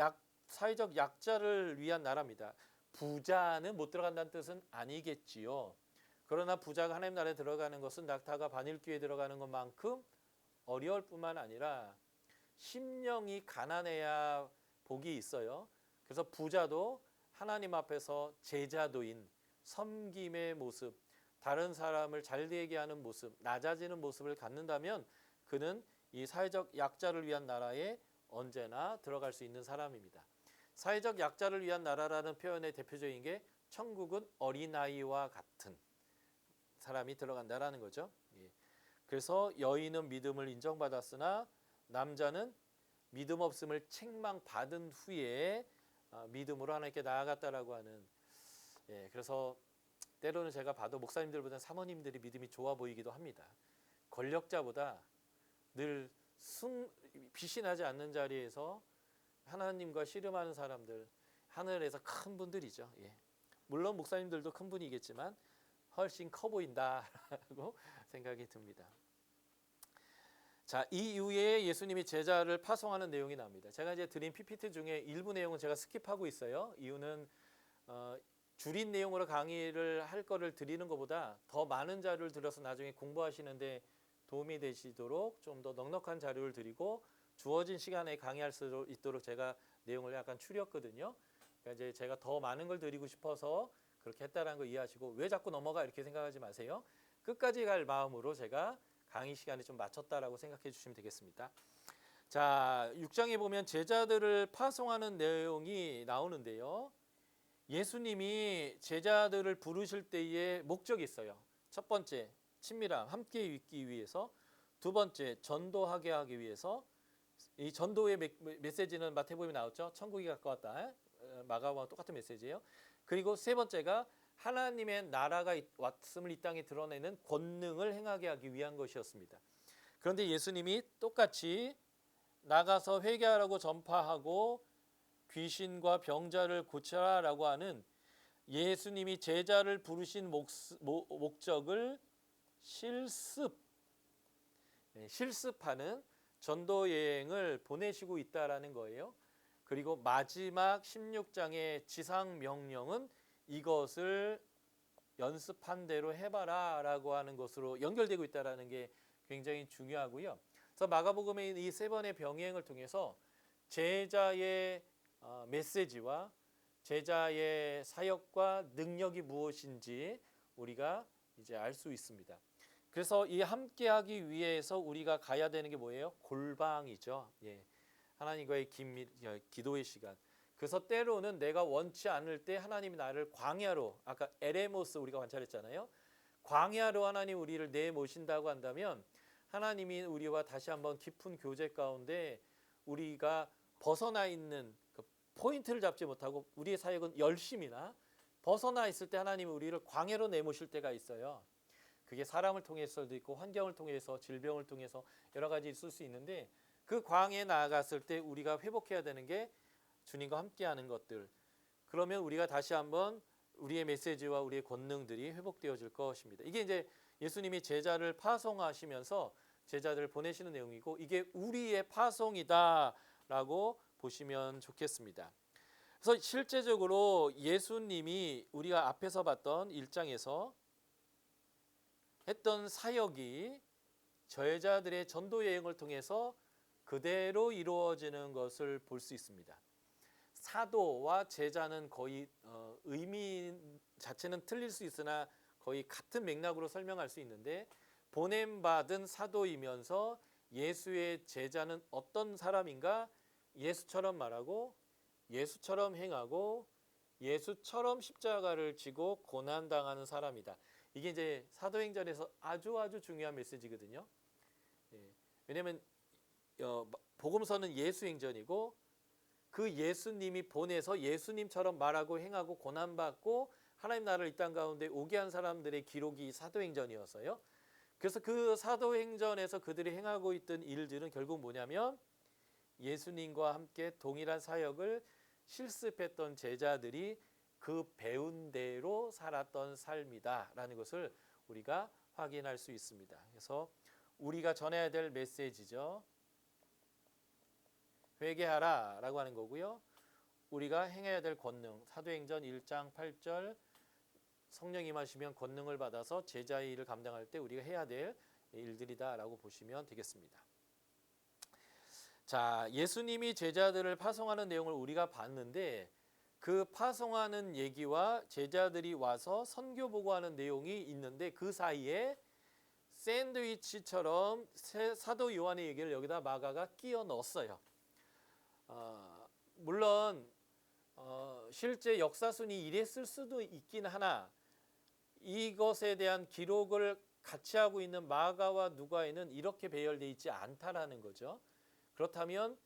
Speaker 1: 사회적 약자를 위한 나라입니다. 부자는 못 들어간다는 뜻은 아니겠지요. 그러나 부자가 하나님 나라에 들어가는 것은 낙타가 바늘귀에 들어가는 것만큼 어려울 뿐만 아니라 심령이 가난해야 복이 있어요. 그래서 부자도 하나님 앞에서 제자도인 섬김의 모습, 다른 사람을 잘되게 하는 모습, 낮아지는 모습을 갖는다면 그는 이 사회적 약자를 위한 나라에 언제나 들어갈 수 있는 사람입니다. 사회적 약자를 위한 나라라는 표현의 대표적인 게 천국은 어린아이와 같은 사람이 들어간다라는 거죠. 그래서 여인은 믿음을 인정받았으나 남자는 믿음 없음을 책망받은 후에 믿음으로 하나님께 나아갔다라고 하는, 그래서 때로는 제가 봐도 목사님들보다 사모님들이 믿음이 좋아 보이기도 합니다. 권력자보다 늘 비신하지 않는 자리에서 하나님과 씨름하는 사람들, 하늘에서 큰 분들이죠. 물론 목사님들도 큰 분이겠지만 훨씬 커 보인다라고 생각이 듭니다. 자, 이 이후에 예수님이 제자를 파송하는 내용이 나옵니다. 제가 이제 드린 PPT 중에 일부 내용은 제가 스킵하고 있어요. 이유는 줄인 내용으로 강의를 할 거를 드리는 것보다 더 많은 자료를 들어서 나중에 공부하시는데 도움이 되시도록 좀 더 넉넉한 자료를 드리고 주어진 시간에 강의할 수 있도록 제가 내용을 약간 추렸거든요. 그러니까 이제 제가 더 많은 걸 드리고 싶어서 그렇게 했다라는 거 이해하시고 왜 자꾸 넘어가 이렇게 생각하지 마세요. 끝까지 갈 마음으로 제가 강의 시간에 좀 맞췄다라고 생각해 주시면 되겠습니다. 자, 6장에 보면 제자들을 파송하는 내용이 나오는데요. 예수님이 제자들을 부르실 때에 목적이 있어요. 첫 번째, 친밀함, 함께 있기 위해서. 두 번째, 전도하게 하기 위해서. 이 전도의 메시지는 마태복음에 나왔죠. 천국이 가까웠다. 마가복음과 똑같은 메시지예요. 그리고 세 번째가 하나님의 나라가 왔음을 이 땅에 드러내는 권능을 행하게 하기 위한 것이었습니다. 그런데 예수님이 똑같이 나가서 회개하라고 전파하고 귀신과 병자를 고쳐라라고 하는 예수님이 제자를 부르신 목적을 실습하는 전도 여행을 보내시고 있다라는 거예요. 그리고 마지막 16장의 지상 명령은 이것을 연습한 대로 해봐라라고 하는 것으로 연결되고 있다라는 게 굉장히 중요하고요. 그래서 마가복음의 이 세 번의 병행을 통해서 제자의 메시지와 제자의 사역과 능력이 무엇인지 우리가 이제 알 수 있습니다. 그래서 이 함께하기 위해서 우리가 가야 되는 게 뭐예요? 골방이죠. 예. 하나님과의 기도의 시간. 그래서 때로는 내가 원치 않을 때 하나님이 나를 광야로, 아까 에레모스 우리가 관찰했잖아요. 광야로 하나님 우리를 내모신다고 한다면 하나님이 우리와 다시 한번 깊은 교제 가운데 우리가 벗어나 있는 그 포인트를 잡지 못하고 우리의 사역은 열심이나 벗어나 있을 때 하나님이 우리를 광야로 내모실 때가 있어요. 그게 사람을 통해서도 있고 환경을 통해서 질병을 통해서 여러 가지 있을 수 있는데 그 광야에 나아갔을 때 우리가 회복해야 되는 게 주님과 함께하는 것들. 그러면 우리가 다시 한번 우리의 메시지와 우리의 권능들이 회복되어질 것입니다. 이게 이제 예수님이 제자를 파송하시면서 제자들을 보내시는 내용이고 이게 우리의 파송이다라고 보시면 좋겠습니다. 그래서 실제적으로 예수님이 우리가 앞에서 봤던 1장에서 했던 사역이 제자들의 전도 여행을 통해서 그대로 이루어지는 것을 볼 수 있습니다. 사도와 제자는 거의 의미 자체는 틀릴 수 있으나 거의 같은 맥락으로 설명할 수 있는데 보냄받은 사도이면서 예수의 제자는 어떤 사람인가? 예수처럼 말하고 예수처럼 행하고 예수처럼 십자가를 지고 고난당하는 사람이다. 이게 이제 사도행전에서 아주 중요한 메시지거든요. 예. 왜냐하면 복음서는 예수행전이고 그 예수님이 보내서 예수님처럼 말하고 행하고 고난받고 하나님 나라를 이 땅 가운데 오게 한 사람들의 기록이 사도행전이었어요. 그래서 그 사도행전에서 그들이 행하고 있던 일들은 결국 뭐냐면 예수님과 함께 동일한 사역을 실습했던 제자들이 그 배운 대로 살았던 삶이다라는 것을 우리가 확인할 수 있습니다. 그래서 우리가 전해야 될 메시지죠. 회개하라라고 하는 거고요. 우리가 행해야 될 권능, 사도행전 1장 8절 성령 임하시면 권능을 받아서 제자의 일을 감당할 때 우리가 해야 될 일들이다라고 보시면 되겠습니다. 자, 예수님이 제자들을 파송하는 내용을 우리가 봤는데 그 파송하는 얘기와 제자들이 와서 선교 보고하는 내용이 있는데 그 사이에 샌드위치처럼 사도 요한의 얘기를 여기다 마가가 끼워 넣었어요. 물론 실제 역사순이 이랬을 수도 있긴 하나 이것에 대한 기록을 같이 하고 있는 마가와 누가에는 이렇게 배열되어 있지 않다라는 거죠. 그렇다면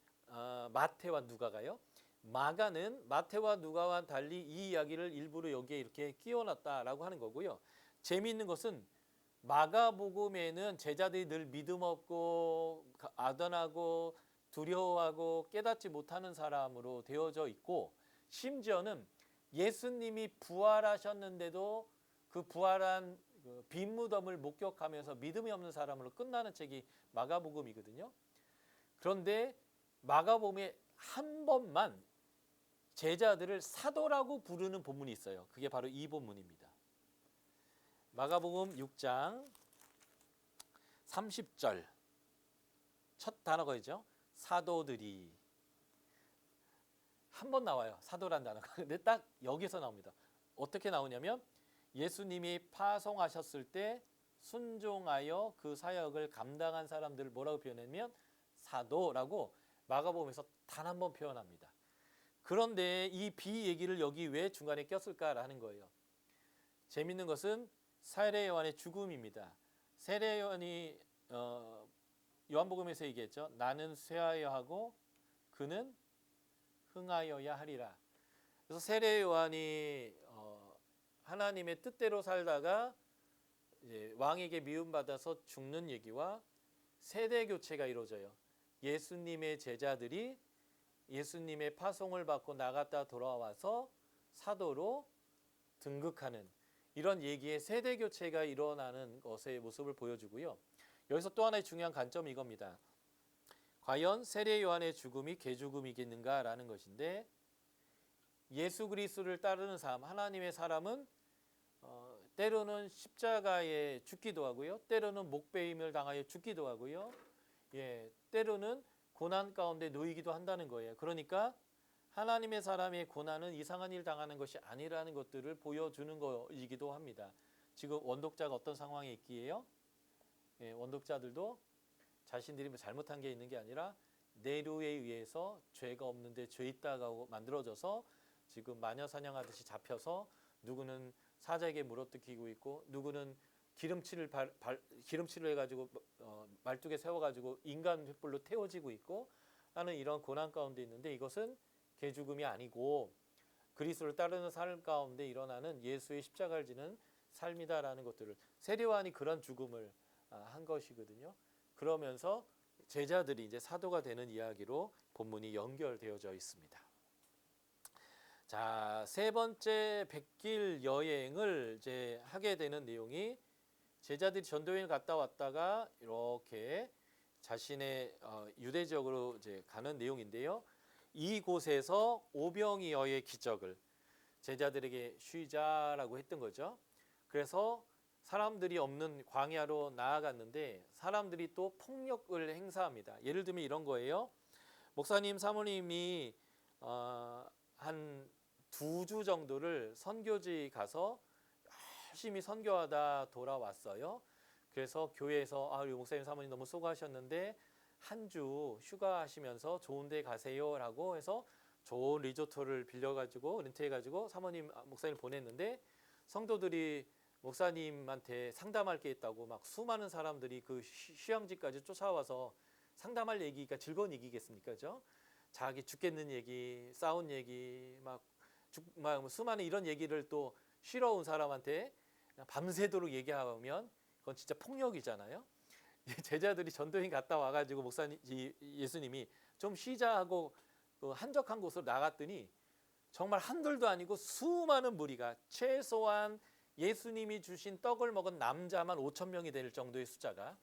Speaker 1: 마태와 누가가요? 마가는 마태와 누가와 달리 이 이야기를 일부러 여기에 이렇게 끼워놨다라고 하는 거고요. 재미있는 것은 마가복음에는 제자들이 늘 믿음 없고 아둔하고 두려워하고 깨닫지 못하는 사람으로 되어져 있고 심지어는 예수님이 부활하셨는데도 그 부활한 빈 무덤을 목격하면서 믿음이 없는 사람으로 끝나는 책이 마가복음이거든요. 그런데 마가복음에 한 번만 제자들을 사도라고 부르는 본문이 있어요. 그게 바로 이 본문입니다. 마가복음 6장 30절 첫 단어가죠. 사도들이 한 번 나와요. 사도란 단어가. 근데 딱 여기서 나옵니다. 어떻게 나오냐면 예수님이 파송하셨을 때 순종하여 그 사역을 감당한 사람들을 뭐라고 표현하면 사도라고 마가복음에서 단 한 번 표현합니다. 그런데 이 비 얘기를 여기 왜 중간에 꼈을까라는 거예요. 재밌는 것은 세례 요한의 죽음입니다. 세례 요한이 요한복음에서 얘기했죠. 나는 쇠하여 하고 그는 흥하여야 하리라. 그래서 세례 요한이 하나님의 뜻대로 살다가 이제 왕에게 미움받아서 죽는 얘기와 세대 교체가 이루어져요. 예수님의 제자들이 예수님의 파송을 받고 나갔다 돌아와서 사도로 등극하는 이런 얘기의 세대 교체가 일어나는 것의 모습을 보여주고요. 여기서 또 하나의 중요한 관점이 이겁니다. 과연 세례 요한의 죽음이 개죽음이겠는가라는 것인데 예수 그리스도를 따르는 삶, 하나님의 사람은 때로는 십자가에 죽기도 하고요. 때로는 목베임을 당하여 죽기도 하고요. 때로는 고난 가운데 놓이기도 한다는 거예요. 그러니까 하나님의 사람의 고난은 이상한 일 당하는 것이 아니라는 것들을 보여주는 것이기도 합니다. 지금 원독자가 어떤 상황에 있기에요? 예, 원독자들도 자신들이 뭐 잘못한 게 있는 게 아니라 내류에 의해서 죄가 없는데 죄 있다고 만들어져서 지금 마녀 사냥하듯이 잡혀서 누구는 사자에게 물어뜯기고 있고 누구는 기름칠을 해가지고 말뚝에 세워가지고 인간 횃불로 태워지고 있고 하는 이런 고난 가운데 있는데 이것은 개죽음이 아니고 그리스도를 따르는 삶 가운데 일어나는 예수의 십자가를 지는 삶이다라는 것들을 세례요한이 그런 죽음을 한 것이거든요. 그러면서 제자들이 이제 사도가 되는 이야기로 본문이 연결되어져 있습니다. 자, 세 번째 백길 여행을 이제 하게 되는 내용이 제자들이 전도여행을 갔다 왔다가 이렇게 자신의 유대 지역으로 이제 가는 내용인데요. 이곳에서 오병이어의 기적을 제자들에게 쉬자라고 했던 거죠. 그래서 사람들이 없는 광야로 나아갔는데 사람들이 또 폭력을 행사합니다. 예를 들면 이런 거예요. 목사님, 사모님이 한 2주 정도를 선교지 가서 열심히 선교하다 돌아왔어요. 그래서 교회에서 우리 목사님, 사모님 너무 수고하셨는데 한 주 휴가하시면서 좋은 데 가세요라고 해서 좋은 리조트를 빌려가지고 렌트해가지고 사모님, 목사님 보냈는데 성도들이 목사님한테 상담할 게 있다고 막 수많은 사람들이 그 휴양지까지 쫓아와서 상담할 얘기가 즐거운 얘기겠습니까? 그죠? 자기 죽겠는 얘기, 싸운 얘기, 막 수많은 이런 얘기를 또 쉬러 온 사람한테 밤새도록 얘기하면 그건 진짜 폭력이잖아요. 제자들이 전도여행 갔다 와가지고 목사님, 예수님이 좀 쉬자 하고 그 한적한 곳으로 나갔더니 정말 한둘도 아니고 수많은 무리가 최소한 예수님이 주신 떡을 먹은 남자만 5천 명이 될 정도의 숫자가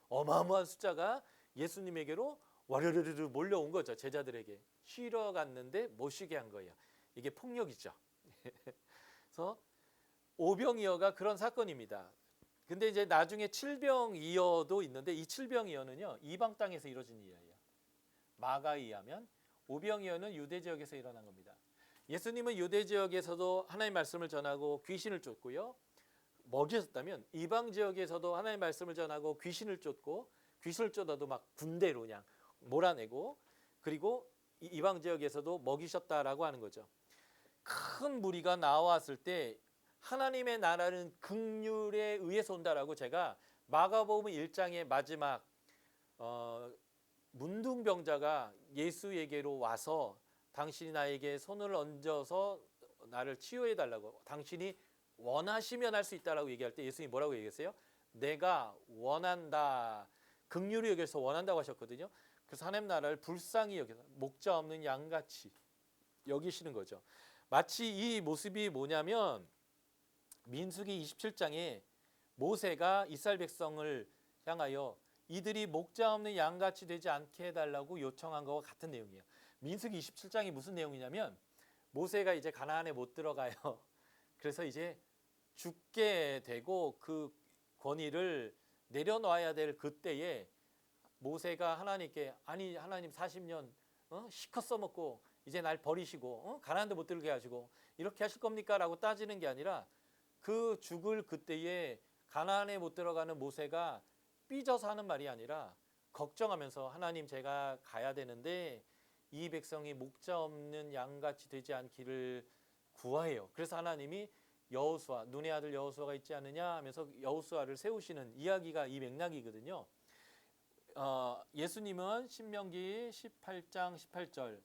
Speaker 1: 어마어마한 숫자가 예수님에게로 와르르르 몰려온 거죠. 제자들에게 쉬러 갔는데 못 쉬게 한 거예요. 이게 폭력이죠. 그래서 오병이어가 그런 사건입니다. 근데 이제 나중에 칠병이어도 있는데 이 칠병이어는요 이방 땅에서 이루어진 일이에요. 마가에 의하면 오병이어는 유대 지역에서 일어난 겁니다. 예수님은 유대 지역에서도 하나님의 말씀을 전하고 귀신을 쫓고요. 먹이셨다면 이방 지역에서도 하나님의 말씀을 전하고 귀신을 쫓고 귀신을 쫓아도 막 군대로 그냥 몰아내고 그리고 이방 지역에서도 먹이셨다라고 하는 거죠. 큰 무리가 나왔을 때 하나님의 나라는 긍휼에 의해서 온다라고 제가 마가복음 1장의 마지막 문둥병자가 예수에게로 와서 당신이 나에게 손을 얹어서 나를 치유해 달라고 당신이 원하시면 할 수 있다라고 얘기할 때 예수님이 뭐라고 얘기했어요? 내가 원한다. 긍휼히 여겨서 원한다고 하셨거든요. 그래서 하나님 나라를 불쌍히 여겨서 목자 없는 양같이 여기시는 거죠. 마치 이 모습이 뭐냐면 민수기 27장에 모세가 이스라엘 백성을 향하여 이들이 목자 없는 양같이 되지 않게 해달라고 요청한 것과 같은 내용이에요. 민수기 27장이 무슨 내용이냐면 모세가 이제 가나안에 못 들어가요. 그래서 이제 죽게 되고 그 권위를 내려놔야 될 그때에 모세가 하나님께 아니 하나님 40년 시컷 써먹고 이제 날 버리시고 가나안도 못 들게 하시고 이렇게 하실 겁니까? 라고 따지는 게 아니라 그 죽을 그때에 가나안에 못 들어가는 모세가 삐져서 하는 말이 아니라 걱정하면서 하나님 제가 가야 되는데 이 백성이 목자 없는 양같이 되지 않기를 구하해요. 그래서 하나님이 여호수아 눈의 아들 여호수아가 있지 않느냐 하면서 여호수아를 세우시는 이야기가 이 맥락이거든요. 예수님은 신명기 18장 18절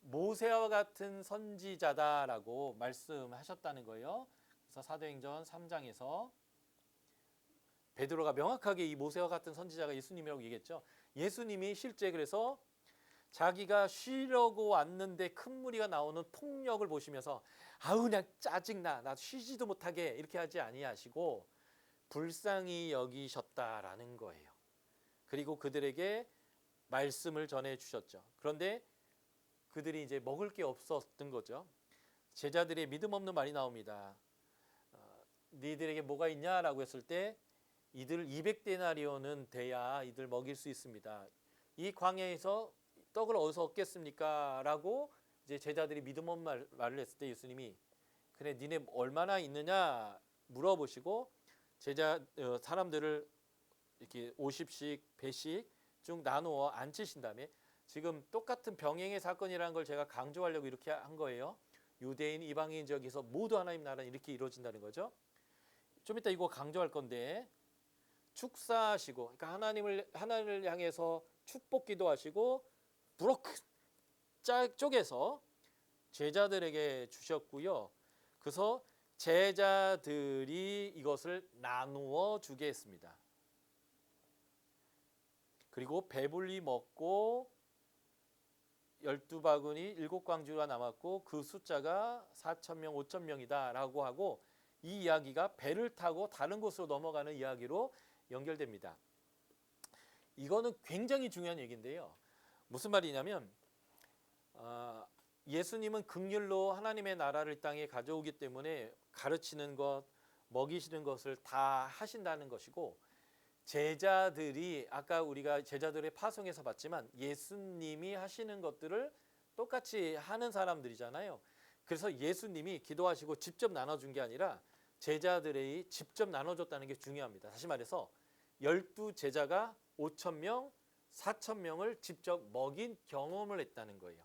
Speaker 1: 모세와 같은 선지자다라고 말씀하셨다는 거예요. 그래서 사도행전 3장에서 베드로가 명확하게 이 모세와 같은 선지자가 예수님이라고 얘기했죠. 예수님이 실제 그래서 자기가 쉬려고 왔는데 큰 무리가 나오는 폭력을 보시면서 아우 그냥 짜증나 나 쉬지도 못하게 이렇게 하지 아니하시고 불쌍히 여기셨다라는 거예요. 그리고 그들에게 말씀을 전해 주셨죠. 그런데 그들이 이제 먹을 게 없었던 거죠. 제자들의 믿음 없는 말이 나옵니다. 니들에게 뭐가 있냐라고 했을 때 이들 200데나리온은 돼야 이들 먹일 수 있습니다. 이 광야에서 떡을 어디서 얻겠습니까? 라고 이제 제자들이 믿음 없는 말을 했을 때 예수님이 그래 니네 얼마나 있느냐 물어보시고 사람들을 이렇게 50씩 100씩 쭉 나누어 앉히신 다음에 지금 똑같은 병행의 사건이라는 걸 제가 강조하려고 이렇게 한 거예요. 유대인, 이방인 지역에서 모두 하나님 나라는 이렇게 이루어진다는 거죠. 좀 이따 이거 강조할 건데 축사하시고 그러니까 하나님을 향해서 축복 기도하시고 부엌 쪼개서 제자들에게 주셨고요. 그래서 제자들이 이것을 나누어 주게 했습니다. 그리고 배불리 먹고 12바구니 7광주가 남았고 그 숫자가 4,000명, 5,000명이다 라고 하고 이 이야기가 배를 타고 다른 곳으로 넘어가는 이야기로 연결됩니다. 이거는 굉장히 중요한 얘기인데요. 무슨 말이냐면 예수님은 긍휼로 하나님의 나라를 이 땅에 가져오기 때문에 가르치는 것, 먹이시는 것을 다 하신다는 것이고 제자들이 아까 우리가 제자들의 파송에서 봤지만 예수님이 하시는 것들을 똑같이 하는 사람들이잖아요. 그래서 예수님이 기도하시고 직접 나눠준 게 아니라 제자들이 직접 나눠줬다는 게 중요합니다. 다시 말해서 12제자가 5,000명, 4,000명을 직접 먹인 경험을 했다는 거예요.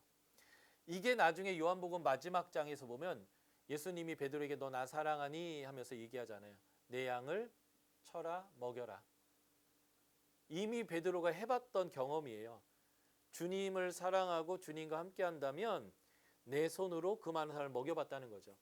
Speaker 1: 이게 나중에 요한복음 마지막 장에서 보면 예수님이 베드로에게 너 나 사랑하니 하면서 얘기하잖아요. 내 양을 쳐라 먹여라. 이미 베드로가 해봤던 경험이에요. 주님을 사랑하고 주님과 함께 한다면 내 손으로 그 많은 사람을 먹여봤다는 거죠.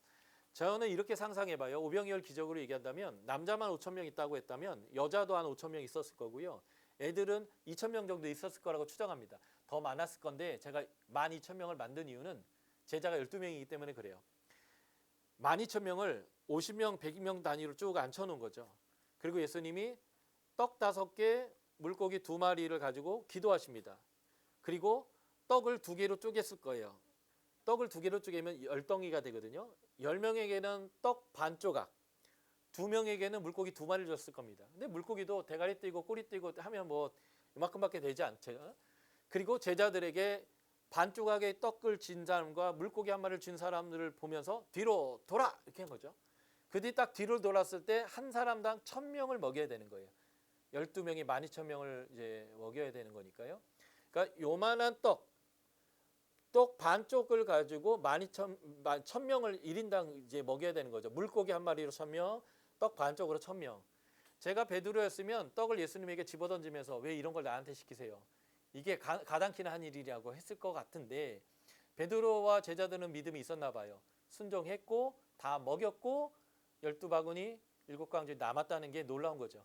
Speaker 1: 저는 이렇게 상상해봐요. 오병이어 기적으로 얘기한다면 남자만 5,000명 있다고 했다면 여자도 한 5,000명 있었을 거고요. 애들은 2,000명 정도 있었을 거라고 추정합니다. 더 많았을 건데 제가 12,000명을 만든 이유는 제자가 12명이기 때문에 그래요. 12,000명을 50명, 100명 단위로 쭉 앉혀놓은 거죠. 그리고 예수님이 떡 5개, 물고기 2마리를 가지고 기도하십니다. 그리고 떡을 2개로 쪼갰을 거예요. 떡을 2개로 쪼개면 10덩이가 되거든요. 10명에게는 떡 반 조각, 2명에게는 물고기 2마리를 줬을 겁니다. 근데 물고기도 대가리 띄고 꼬리 띄고 하면 뭐 이만큼밖에 되지 않죠. 그리고 제자들에게 반 조각의 떡을 진 사람과 물고기 1마리를 준 사람들을 보면서 뒤로 돌아 이렇게 한 거죠. 그 뒤 딱 뒤로 돌았을 때 한 사람당 1,000명을 먹여야 되는 거예요. 12명이 12,000명을 이제 먹여야 되는 거니까요. 그러니까 요만한 떡 반쪽을 가지고 1,000명을 1인당 이제 먹여야 되는 거죠. 물고기 1마리로 1,000명, 떡 반쪽으로 1,000명. 제가 베드로였으면 떡을 예수님에게 집어던지면서 왜 이런 걸 나한테 시키세요? 이게 가당키나 한 일이라고 했을 것 같은데 베드로와 제자들은 믿음이 있었나 봐요. 순종했고 다 먹였고 12바구니 7광주에 남았다는 게 놀라운 거죠.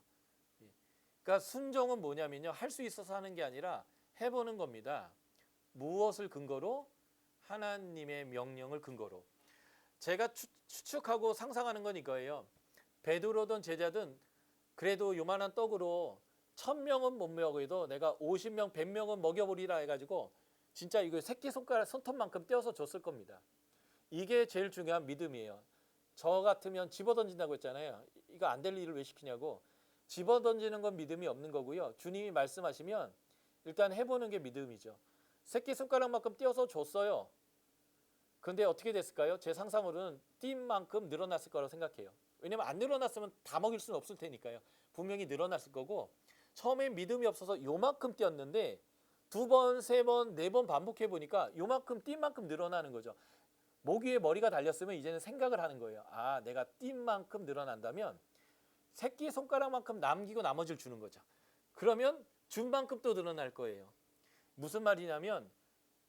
Speaker 1: 그러니까 순종은 뭐냐면요. 할 수 있어서 하는 게 아니라 해보는 겁니다. 무엇을 근거로? 하나님의 명령을 근거로. 제가 추측하고 상상하는 건 이거예요. 베드로든 제자든 그래도 요만한 떡으로 1,000명은 못 먹어도 내가 50명, 100명은 먹여보리라 해가지고 진짜 이거 새끼손가락 손톱만큼 떼어서 줬을 겁니다. 이게 제일 중요한 믿음이에요. 저 같으면 집어던진다고 했잖아요. 이거 안 될 일을 왜 시키냐고. 집어던지는 건 믿음이 없는 거고요. 주님이 말씀하시면 일단 해보는 게 믿음이죠. 새끼손가락만큼 떼어서 줬어요. 그런데 어떻게 됐을까요? 제 상상으로는 띈 만큼 늘어났을 거라고 생각해요. 왜냐면 안 늘어났으면 다 먹일 수는 없을 테니까요. 분명히 늘어났을 거고 처음엔 믿음이 없어서 요만큼 띄었는데 2번, 3번, 4번 반복해 보니까 요만큼 띈 만큼 늘어나는 거죠. 목 위에 머리가 달렸으면 이제는 생각을 하는 거예요. 아, 내가 띈 만큼 늘어난다면 새끼손가락만큼 남기고 나머지를 주는 거죠. 그러면 준 만큼 또 늘어날 거예요. 무슨 말이냐면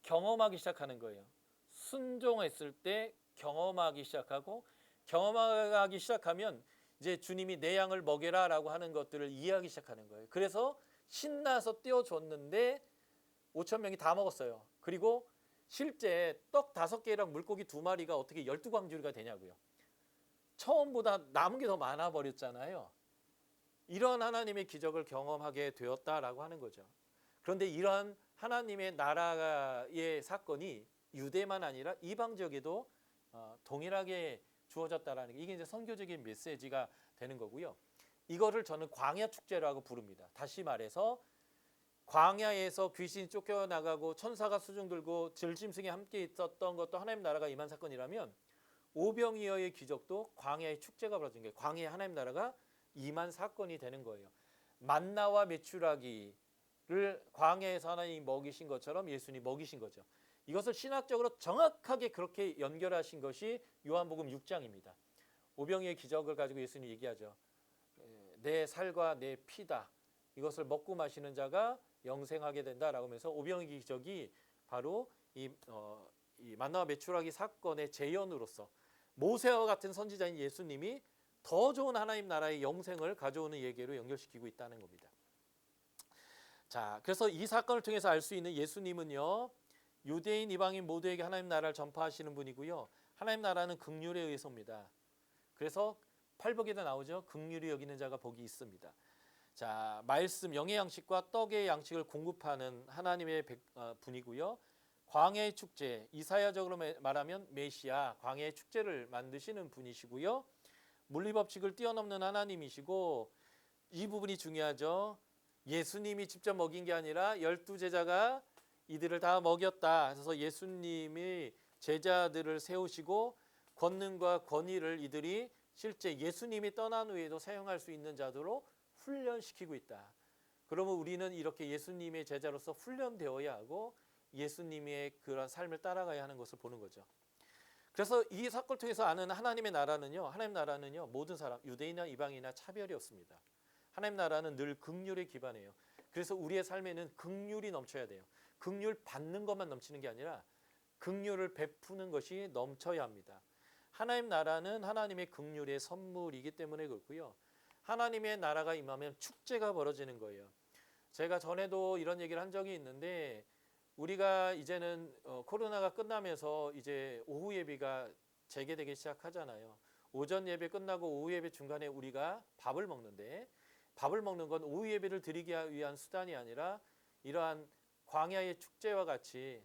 Speaker 1: 경험하기 시작하는 거예요. 순종했을 때 경험하기 시작하고 경험하기 시작하면 이제 주님이 내 양을 먹여라 라고 하는 것들을 이해하기 시작하는 거예요. 그래서 신나서 띄워줬는데 5,000명이 다 먹었어요. 그리고 실제 떡 5개랑 물고기 2마리가 어떻게 12광주리가 되냐고요. 처음보다 남은 게 더 많아 버렸잖아요. 이런 하나님의 기적을 경험하게 되었다라고 하는 거죠. 그런데 이러한 하나님의 나라의 사건이 유대만 아니라 이방 지역에도 동일하게 주어졌다라는 게 이게 이제 선교적인 메시지가 되는 거고요. 이거를 저는 광야 축제라고 부릅니다. 다시 말해서 광야에서 귀신이 쫓겨나가고 천사가 수중 들고 들짐승이 함께 있었던 것도 하나님 나라가 임한 사건이라면 오병이어의 기적도 광야의 축제가 벌어진 거예요. 광야의 하나님 나라가 임한 사건이 되는 거예요. 만나와 메추라기를 광야에서 하나님이 먹이신 것처럼 예수님이 먹이신 거죠. 이것을 신학적으로 정확하게 그렇게 연결하신 것이 요한복음 6장입니다. 오병이어의 기적을 가지고 예수님이 얘기하죠. 내 살과 내 피다. 이것을 먹고 마시는 자가 영생하게 된다라고 하면서 오병이어 기적이 바로 이 만나와 메추라기 사건의 재현으로서 모세와 같은 선지자인 예수님이 더 좋은 하나님 나라의 영생을 가져오는 얘기로 연결시키고 있다는 겁니다. 자, 그래서 이 사건을 통해서 알 수 있는 예수님은요, 유대인 이방인 모두에게 하나님 나라를 전파하시는 분이고요. 하나님 나라는 긍휼에 의해서 옵니다. 그래서 팔복에도 나오죠. 긍휼히 여기는 자가 복이 있습니다. 자, 말씀 영의 양식과 떡의 양식을 공급하는 하나님의 분이고요. 광야의 축제, 이사야적으로 말하면 메시아, 광야의 축제를 만드시는 분이시고요. 물리법칙을 뛰어넘는 하나님이시고, 이 부분이 중요하죠. 예수님이 직접 먹인 게 아니라 12제자가 이들을 다 먹였다. 그래서 예수님이 제자들을 세우시고 권능과 권위를 이들이 실제 예수님이 떠난 후에도 사용할 수 있는 자들로 훈련시키고 있다. 그러면 우리는 이렇게 예수님의 제자로서 훈련되어야 하고 예수님의 그런 삶을 따라가야 하는 것을 보는 거죠. 그래서 이 사건을 통해서 아는 하나님 나라는요, 모든 사람, 유대인이나 이방인이나 차별이 없습니다. 하나님 나라는 늘 긍휼에 기반해요. 그래서 우리의 삶에는 긍휼이 넘쳐야 돼요. 긍휼 받는 것만 넘치는 게 아니라 긍휼을 베푸는 것이 넘쳐야 합니다. 하나님 나라는 하나님의 긍휼의 선물이기 때문에 그렇고요. 하나님의 나라가 임하면 축제가 벌어지는 거예요. 제가 전에도 이런 얘기를 한 적이 있는데, 우리가 이제는 코로나가 끝나면서 이제 오후 예배가 재개되기 시작하잖아요. 오전 예배 끝나고 오후 예배 중간에 우리가 밥을 먹는데, 밥을 먹는 건 오후 예배를 드리기 위한 수단이 아니라 이러한 광야의 축제와 같이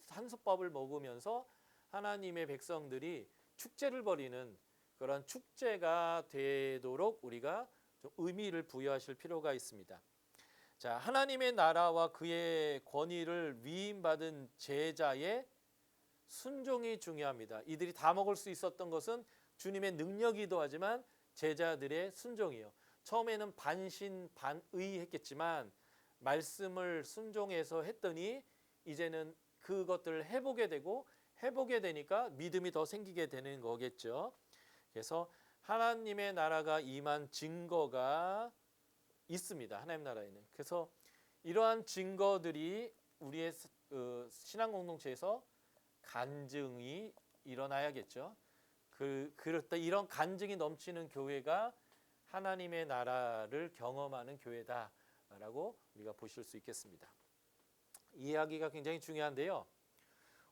Speaker 1: 한솥밥을 먹으면서 하나님의 백성들이 축제를 벌이는 그런 축제가 되도록 우리가 좀 의미를 부여하실 필요가 있습니다. 자, 하나님의 나라와 그의 권위를 위임받은 제자의 순종이 중요합니다. 이들이 다 먹을 수 있었던 것은 주님의 능력이기도 하지만 제자들의 순종이요. 처음에는 반신반의했겠지만 말씀을 순종해서 했더니 이제는 그것들을 해보게 되니까 믿음이 더 생기게 되는 거겠죠. 그래서 하나님의 나라가 임한 증거가 있습니다. 하나님 나라에는. 그래서 이러한 증거들이 우리의 신앙 공동체에서 간증이 일어나야겠죠. 그럴 때 이런 간증이 넘치는 교회가 하나님의 나라를 경험하는 교회다라고 우리가 보실 수 있겠습니다. 이 이야기가 굉장히 중요한데요.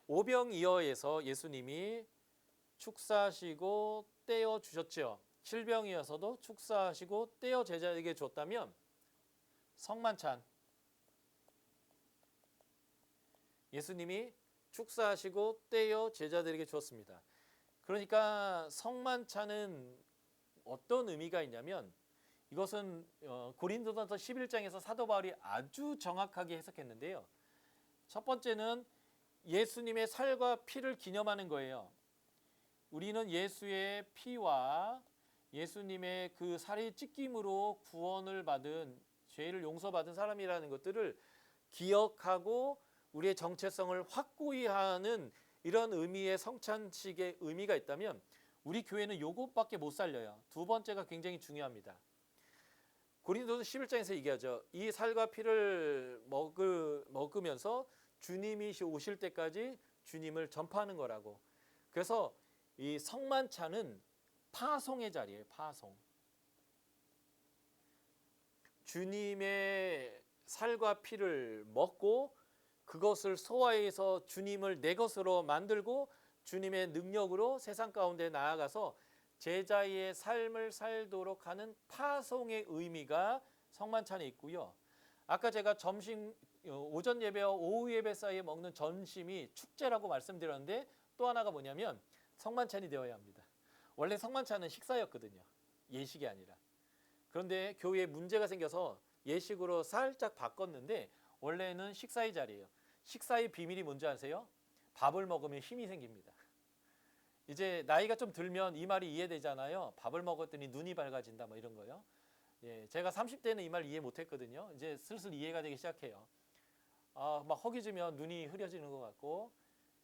Speaker 1: 오병이어에서 예수님이 축사하시고 떼어 주셨죠. 실병이어서도 축사하시고 떼어 제자에게 줬다면 성만찬, 예수님이 축사하시고 떼어 제자들에게 주었습니다. 그러니까 성만찬은 어떤 의미가 있냐면, 이것은 고린도전서 11장에서 사도 바울이 아주 정확하게 해석했는데요. 첫 번째는 예수님의 살과 피를 기념하는 거예요. 우리는 예수의 피와 예수님의 그 살이 찢김으로 구원을 받은, 죄를 용서받은 사람이라는 것들을 기억하고 우리의 정체성을 확고히 하는 이런 의미의 성찬식의 의미가 있다면 우리 교회는 이것밖에 못 살려요. 두 번째가 굉장히 중요합니다. 고린도서 11장에서 얘기하죠. 이 살과 피를 먹으면서 주님이 오실 때까지 주님을 전파하는 거라고. 그래서 이 성만찬은 파송의 자리예요. 파송. 주님의 살과 피를 먹고 그것을 소화해서 주님을 내 것으로 만들고 주님의 능력으로 세상 가운데 나아가서 제자의 삶을 살도록 하는 파송의 의미가 성만찬에 있고요. 아까 제가 오전 예배와 오후 예배 사이에 먹는 점심이 축제라고 말씀드렸는데, 또 하나가 뭐냐면 성만찬이 되어야 합니다. 원래 성만찬은 식사였거든요. 예식이 아니라. 그런데 교회에 문제가 생겨서 예식으로 살짝 바꿨는데 원래는 식사의 자리예요. 식사의 비밀이 뭔지 아세요? 밥을 먹으면 힘이 생깁니다. 이제 나이가 좀 들면 이 말이 이해되잖아요. 밥을 먹었더니 눈이 밝아진다 뭐 이런 거요. 예, 제가 30대는 이 말 이해 못했거든요. 이제 슬슬 이해가 되기 시작해요. 막 허기지면 눈이 흐려지는 것 같고,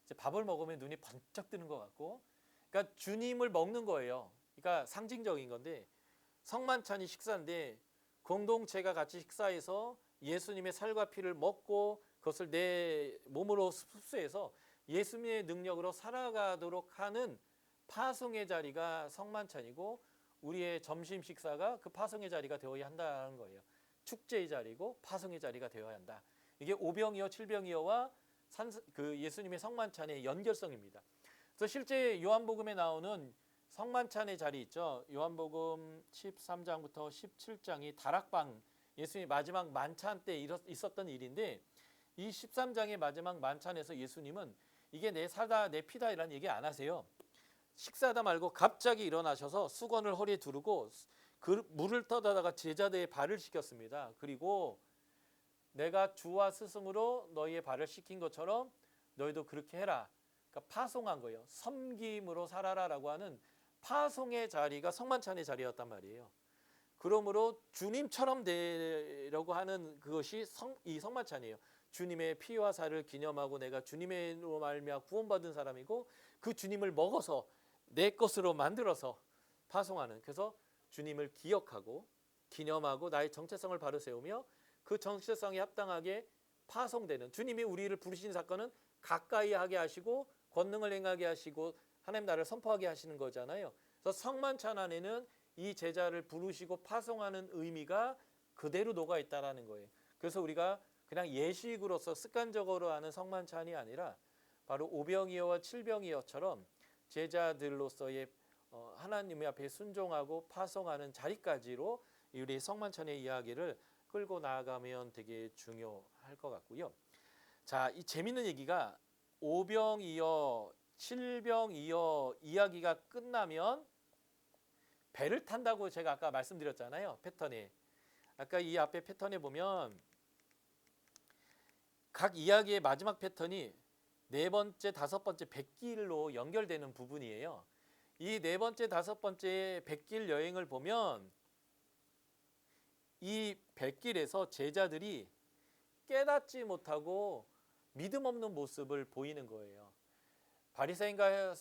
Speaker 1: 이제 밥을 먹으면 눈이 번쩍 뜨는 것 같고, 그러니까 주님을 먹는 거예요. 그러니까 상징적인 건데 성만찬이 식사인데 공동체가 같이 식사해서 예수님의 살과 피를 먹고 그것을 내 몸으로 흡수해서 예수님의 능력으로 살아가도록 하는 파송의 자리가 성만찬이고 우리의 점심 식사가 그 파송의 자리가 되어야 한다는 거예요. 축제의 자리고 파송의 자리가 되어야 한다. 이게 오병이어 칠병이어와 그 예수님의 성만찬의 연결성입니다. 그래서 실제 요한복음에 나오는 성만찬의 자리 있죠. 요한복음 13장부터 17장이 다락방, 예수님의 마지막 만찬 때 있었던 일인데 이 13장의 마지막 만찬에서 예수님은 이게 내 살다 내 피다 이라는 얘기 안 하세요. 식사하다 말고 갑자기 일어나셔서 수건을 허리에 두르고 그 물을 떠다가 제자들의 발을 씻겼습니다. 그리고 내가 주와 스승으로 너희의 발을 씻긴 것처럼 너희도 그렇게 해라. 그러니까 파송한 거예요. 섬김으로 살아라라고 하는 파송의 자리가 성만찬의 자리였단 말이에요. 그러므로 주님처럼 되려고 하는 그것이 이 성만찬이에요. 주님의 피와 살을 기념하고 내가 주님으로 말미암아 구원받은 사람이고 그 주님을 먹어서 내 것으로 만들어서 파송하는, 그래서 주님을 기억하고 기념하고 나의 정체성을 바로 세우며 그 정체성에 합당하게 파송되는, 주님이 우리를 부르신 사건은 가까이 하게 하시고 권능을 행하게 하시고 하나님 나라를 선포하게 하시는 거잖아요. 그래서 성만찬 안에는 이 제자를 부르시고 파송하는 의미가 그대로 녹아 있다라는 거예요. 그래서 우리가 그냥 예식으로서 습관적으로 하는 성만찬이 아니라 바로 오병이어와 칠병이어처럼 제자들로서의 하나님의 앞에 순종하고 파송하는 자리까지로 우리 성만찬의 이야기를 끌고 나아가면 되게 중요할 것 같고요. 자, 이 재밌는 얘기가 오병이어, 칠병이어 이야기가 끝나면 배를 탄다고 제가 아까 말씀드렸잖아요. 패턴에. 아까 이 앞에 패턴에 보면 각 이야기의 마지막 패턴이 네 번째, 다섯 번째 백길로 연결되는 부분이에요. 이 네 번째, 다섯 번째 백길 여행을 보면 이 백길에서 제자들이 깨닫지 못하고 믿음 없는 모습을 보이는 거예요. 바리새인과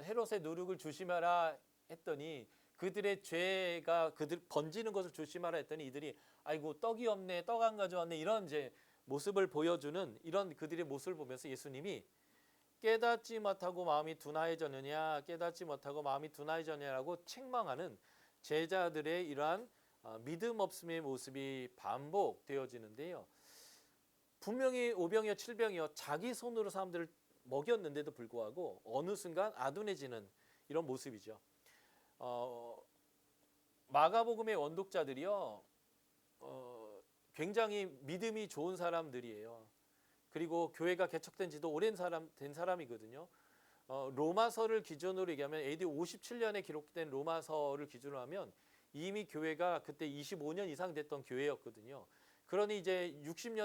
Speaker 1: 헤롯의 누룩을 조심하라 했더니 그들의 죄가 그들 번지는 것을 조심하라 했더니 이들이 아이고 떡이 없네, 떡 안 가져왔네, 이런 이제 모습을 보여주는 이런 그들의 모습을 보면서 예수님이 깨닫지 못하고 마음이 둔하여졌느냐, 깨닫지 못하고 마음이 둔하여졌느냐라고 책망하는 제자들의 이러한 믿음 없음의 모습이 반복되어지는데요. 분명히 오병이어 칠병이어 자기 손으로 사람들을 먹였는데도 불구하고 어느 순간 아둔해지는 이런 모습이죠. 마가복음의 원독자들이요, 굉장히 믿음이 좋은 사람들이에요. 그리고 교회가 개척된 지도 오랜 된 사람이거든요. 로마서를 기준으로 얘기하면 AD 57년에 기록된 로마서를 기준으로 하면 이미 교회가 그때 25년 이상 됐던 교회였거든요. 그러니 이제 60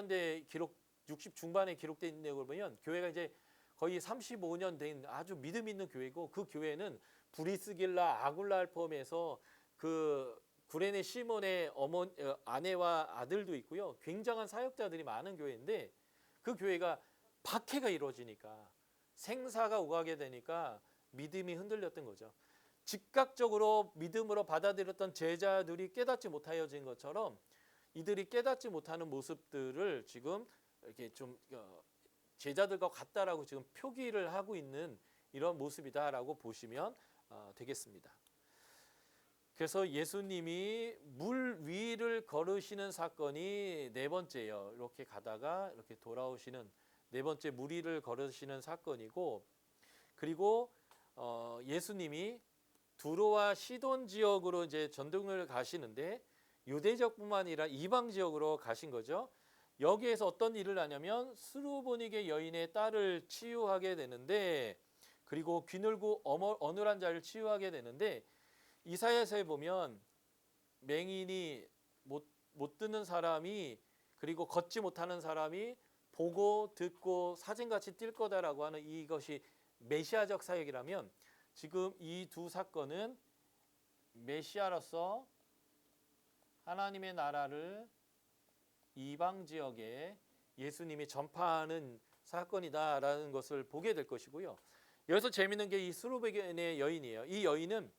Speaker 1: 중반에 기록된 내용을 보면 교회가 이제 거의 35년 된 아주 믿음 있는 교회고, 그 교회는 브리스길라 아굴라를 포함해서 그 구레네 시몬의 아내와 아들도 있고요. 굉장한 사역자들이 많은 교회인데 그 교회가 박해가 이루어지니까, 생사가 오가게 되니까 믿음이 흔들렸던 거죠. 즉각적으로 믿음으로 받아들였던 제자들이 깨닫지 못하여진 것처럼 이들이 깨닫지 못하는 모습들을 지금 이렇게 좀 제자들과 같다라고 지금 표기를 하고 있는 이런 모습이다라고 보시면 되겠습니다. 그래서 예수님이 물 위를 걸으시는 사건이 네 번째예요. 이렇게 가다가 이렇게 돌아오시는 네 번째 물 위를 걸으시는 사건이고, 그리고 예수님이 두로와 시돈 지역으로 이제 전등을 가시는데 유대적뿐만 아니라 이방 지역으로 가신 거죠. 여기에서 어떤 일을 하냐면 스루보니게 여인의 딸을 치유하게 되는데, 그리고 귀늘고 어눌한 자를 치유하게 되는데, 이사야서에 보면 맹인이 못 듣는 사람이, 그리고 걷지 못하는 사람이 보고 듣고 사진같이 뛸 거다라고 하는 이것이 메시아적 사역이라면, 지금 이 두 사건은 메시아로서 하나님의 나라를 이방 지역에 예수님이 전파하는 사건이다라는 것을 보게 될 것이고요. 여기서 재미있는 게 이 스로베겐의 여인이에요. 이 여인은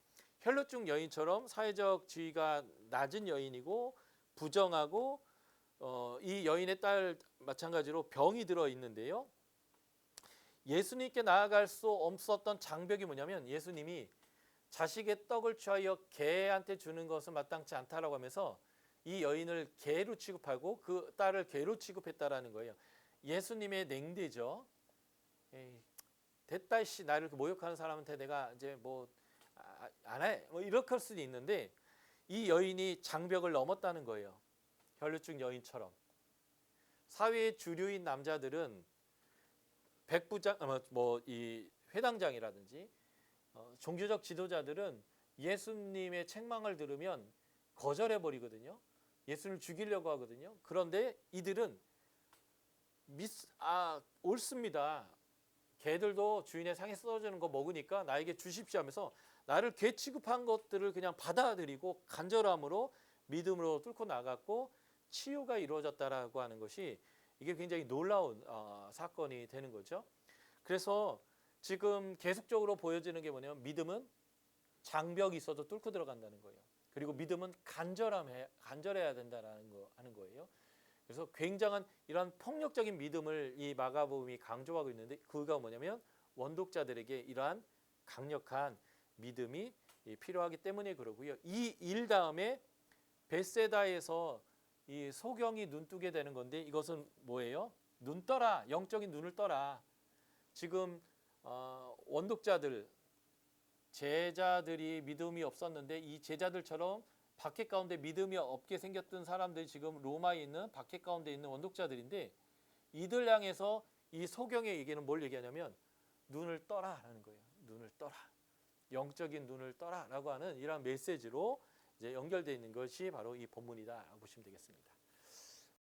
Speaker 1: 혈루증 여인처럼 사회적 지위가 낮은 여인이고 부정하고 이 여인의 딸 마찬가지로 병이 들어 있는데요. 예수님께 나아갈 수 없었던 장벽이 뭐냐면 예수님이 자식의 떡을 취하여 개한테 주는 것은 마땅치 않다라고 하면서 이 여인을 개로 취급하고 그 딸을 개로 취급했다라는 거예요. 예수님의 냉대죠. 에이, 됐다 씨 나를 모욕하는 사람한테 내가 이제 뭐 안 해. 뭐 이렇게 할 수도 있는데 이 여인이 장벽을 넘었다는 거예요. 혈루증 여인처럼. 사회의 주류인 남자들은 백부장 이 회당장이라든지 종교적 지도자들은 예수님의 책망을 들으면 거절해 버리거든요. 예수님을 죽이려고 하거든요. 그런데 이들은 옳습니다. 개들도 주인의 상에 쏟아지는 거 먹으니까 나에게 주십시오 하면서 나를 개 취급한 것들을 그냥 받아들이고 간절함으로 믿음으로 뚫고 나갔고 치유가 이루어졌다라고 하는 것이 이게 굉장히 놀라운 사건이 되는 거죠. 그래서 지금 계속적으로 보여지는 게 뭐냐면 믿음은 장벽이 있어도 뚫고 들어간다는 거예요. 그리고 믿음은 간절해야 된다라는 거 하는 거예요. 그래서 굉장한 이런 폭력적인 믿음을 이 마가복음이 강조하고 있는데 그가 뭐냐면 원독자들에게 이러한 강력한 믿음이 필요하기 때문에 그러고요. 이 일 다음에 벳세다에서 이 소경이 눈 뜨게 되는 건데 이것은 뭐예요? 눈 떠라. 영적인 눈을 떠라. 지금 원독자들 제자들이 믿음이 없었는데 이 제자들처럼 박해 가운데 믿음이 없게 생겼던 사람들이 지금 로마에 있는 박해 가운데 있는 원독자들인데 이들 향해서 이 소경의 얘기는 뭘 얘기하냐면 눈을 떠라라는 거예요. 눈을 떠라. 영적인 눈을 떠라라고 하는 이러한 메시지로 이제 연결되어 있는 것이 바로 이 본문이다라고 보시면 되겠습니다.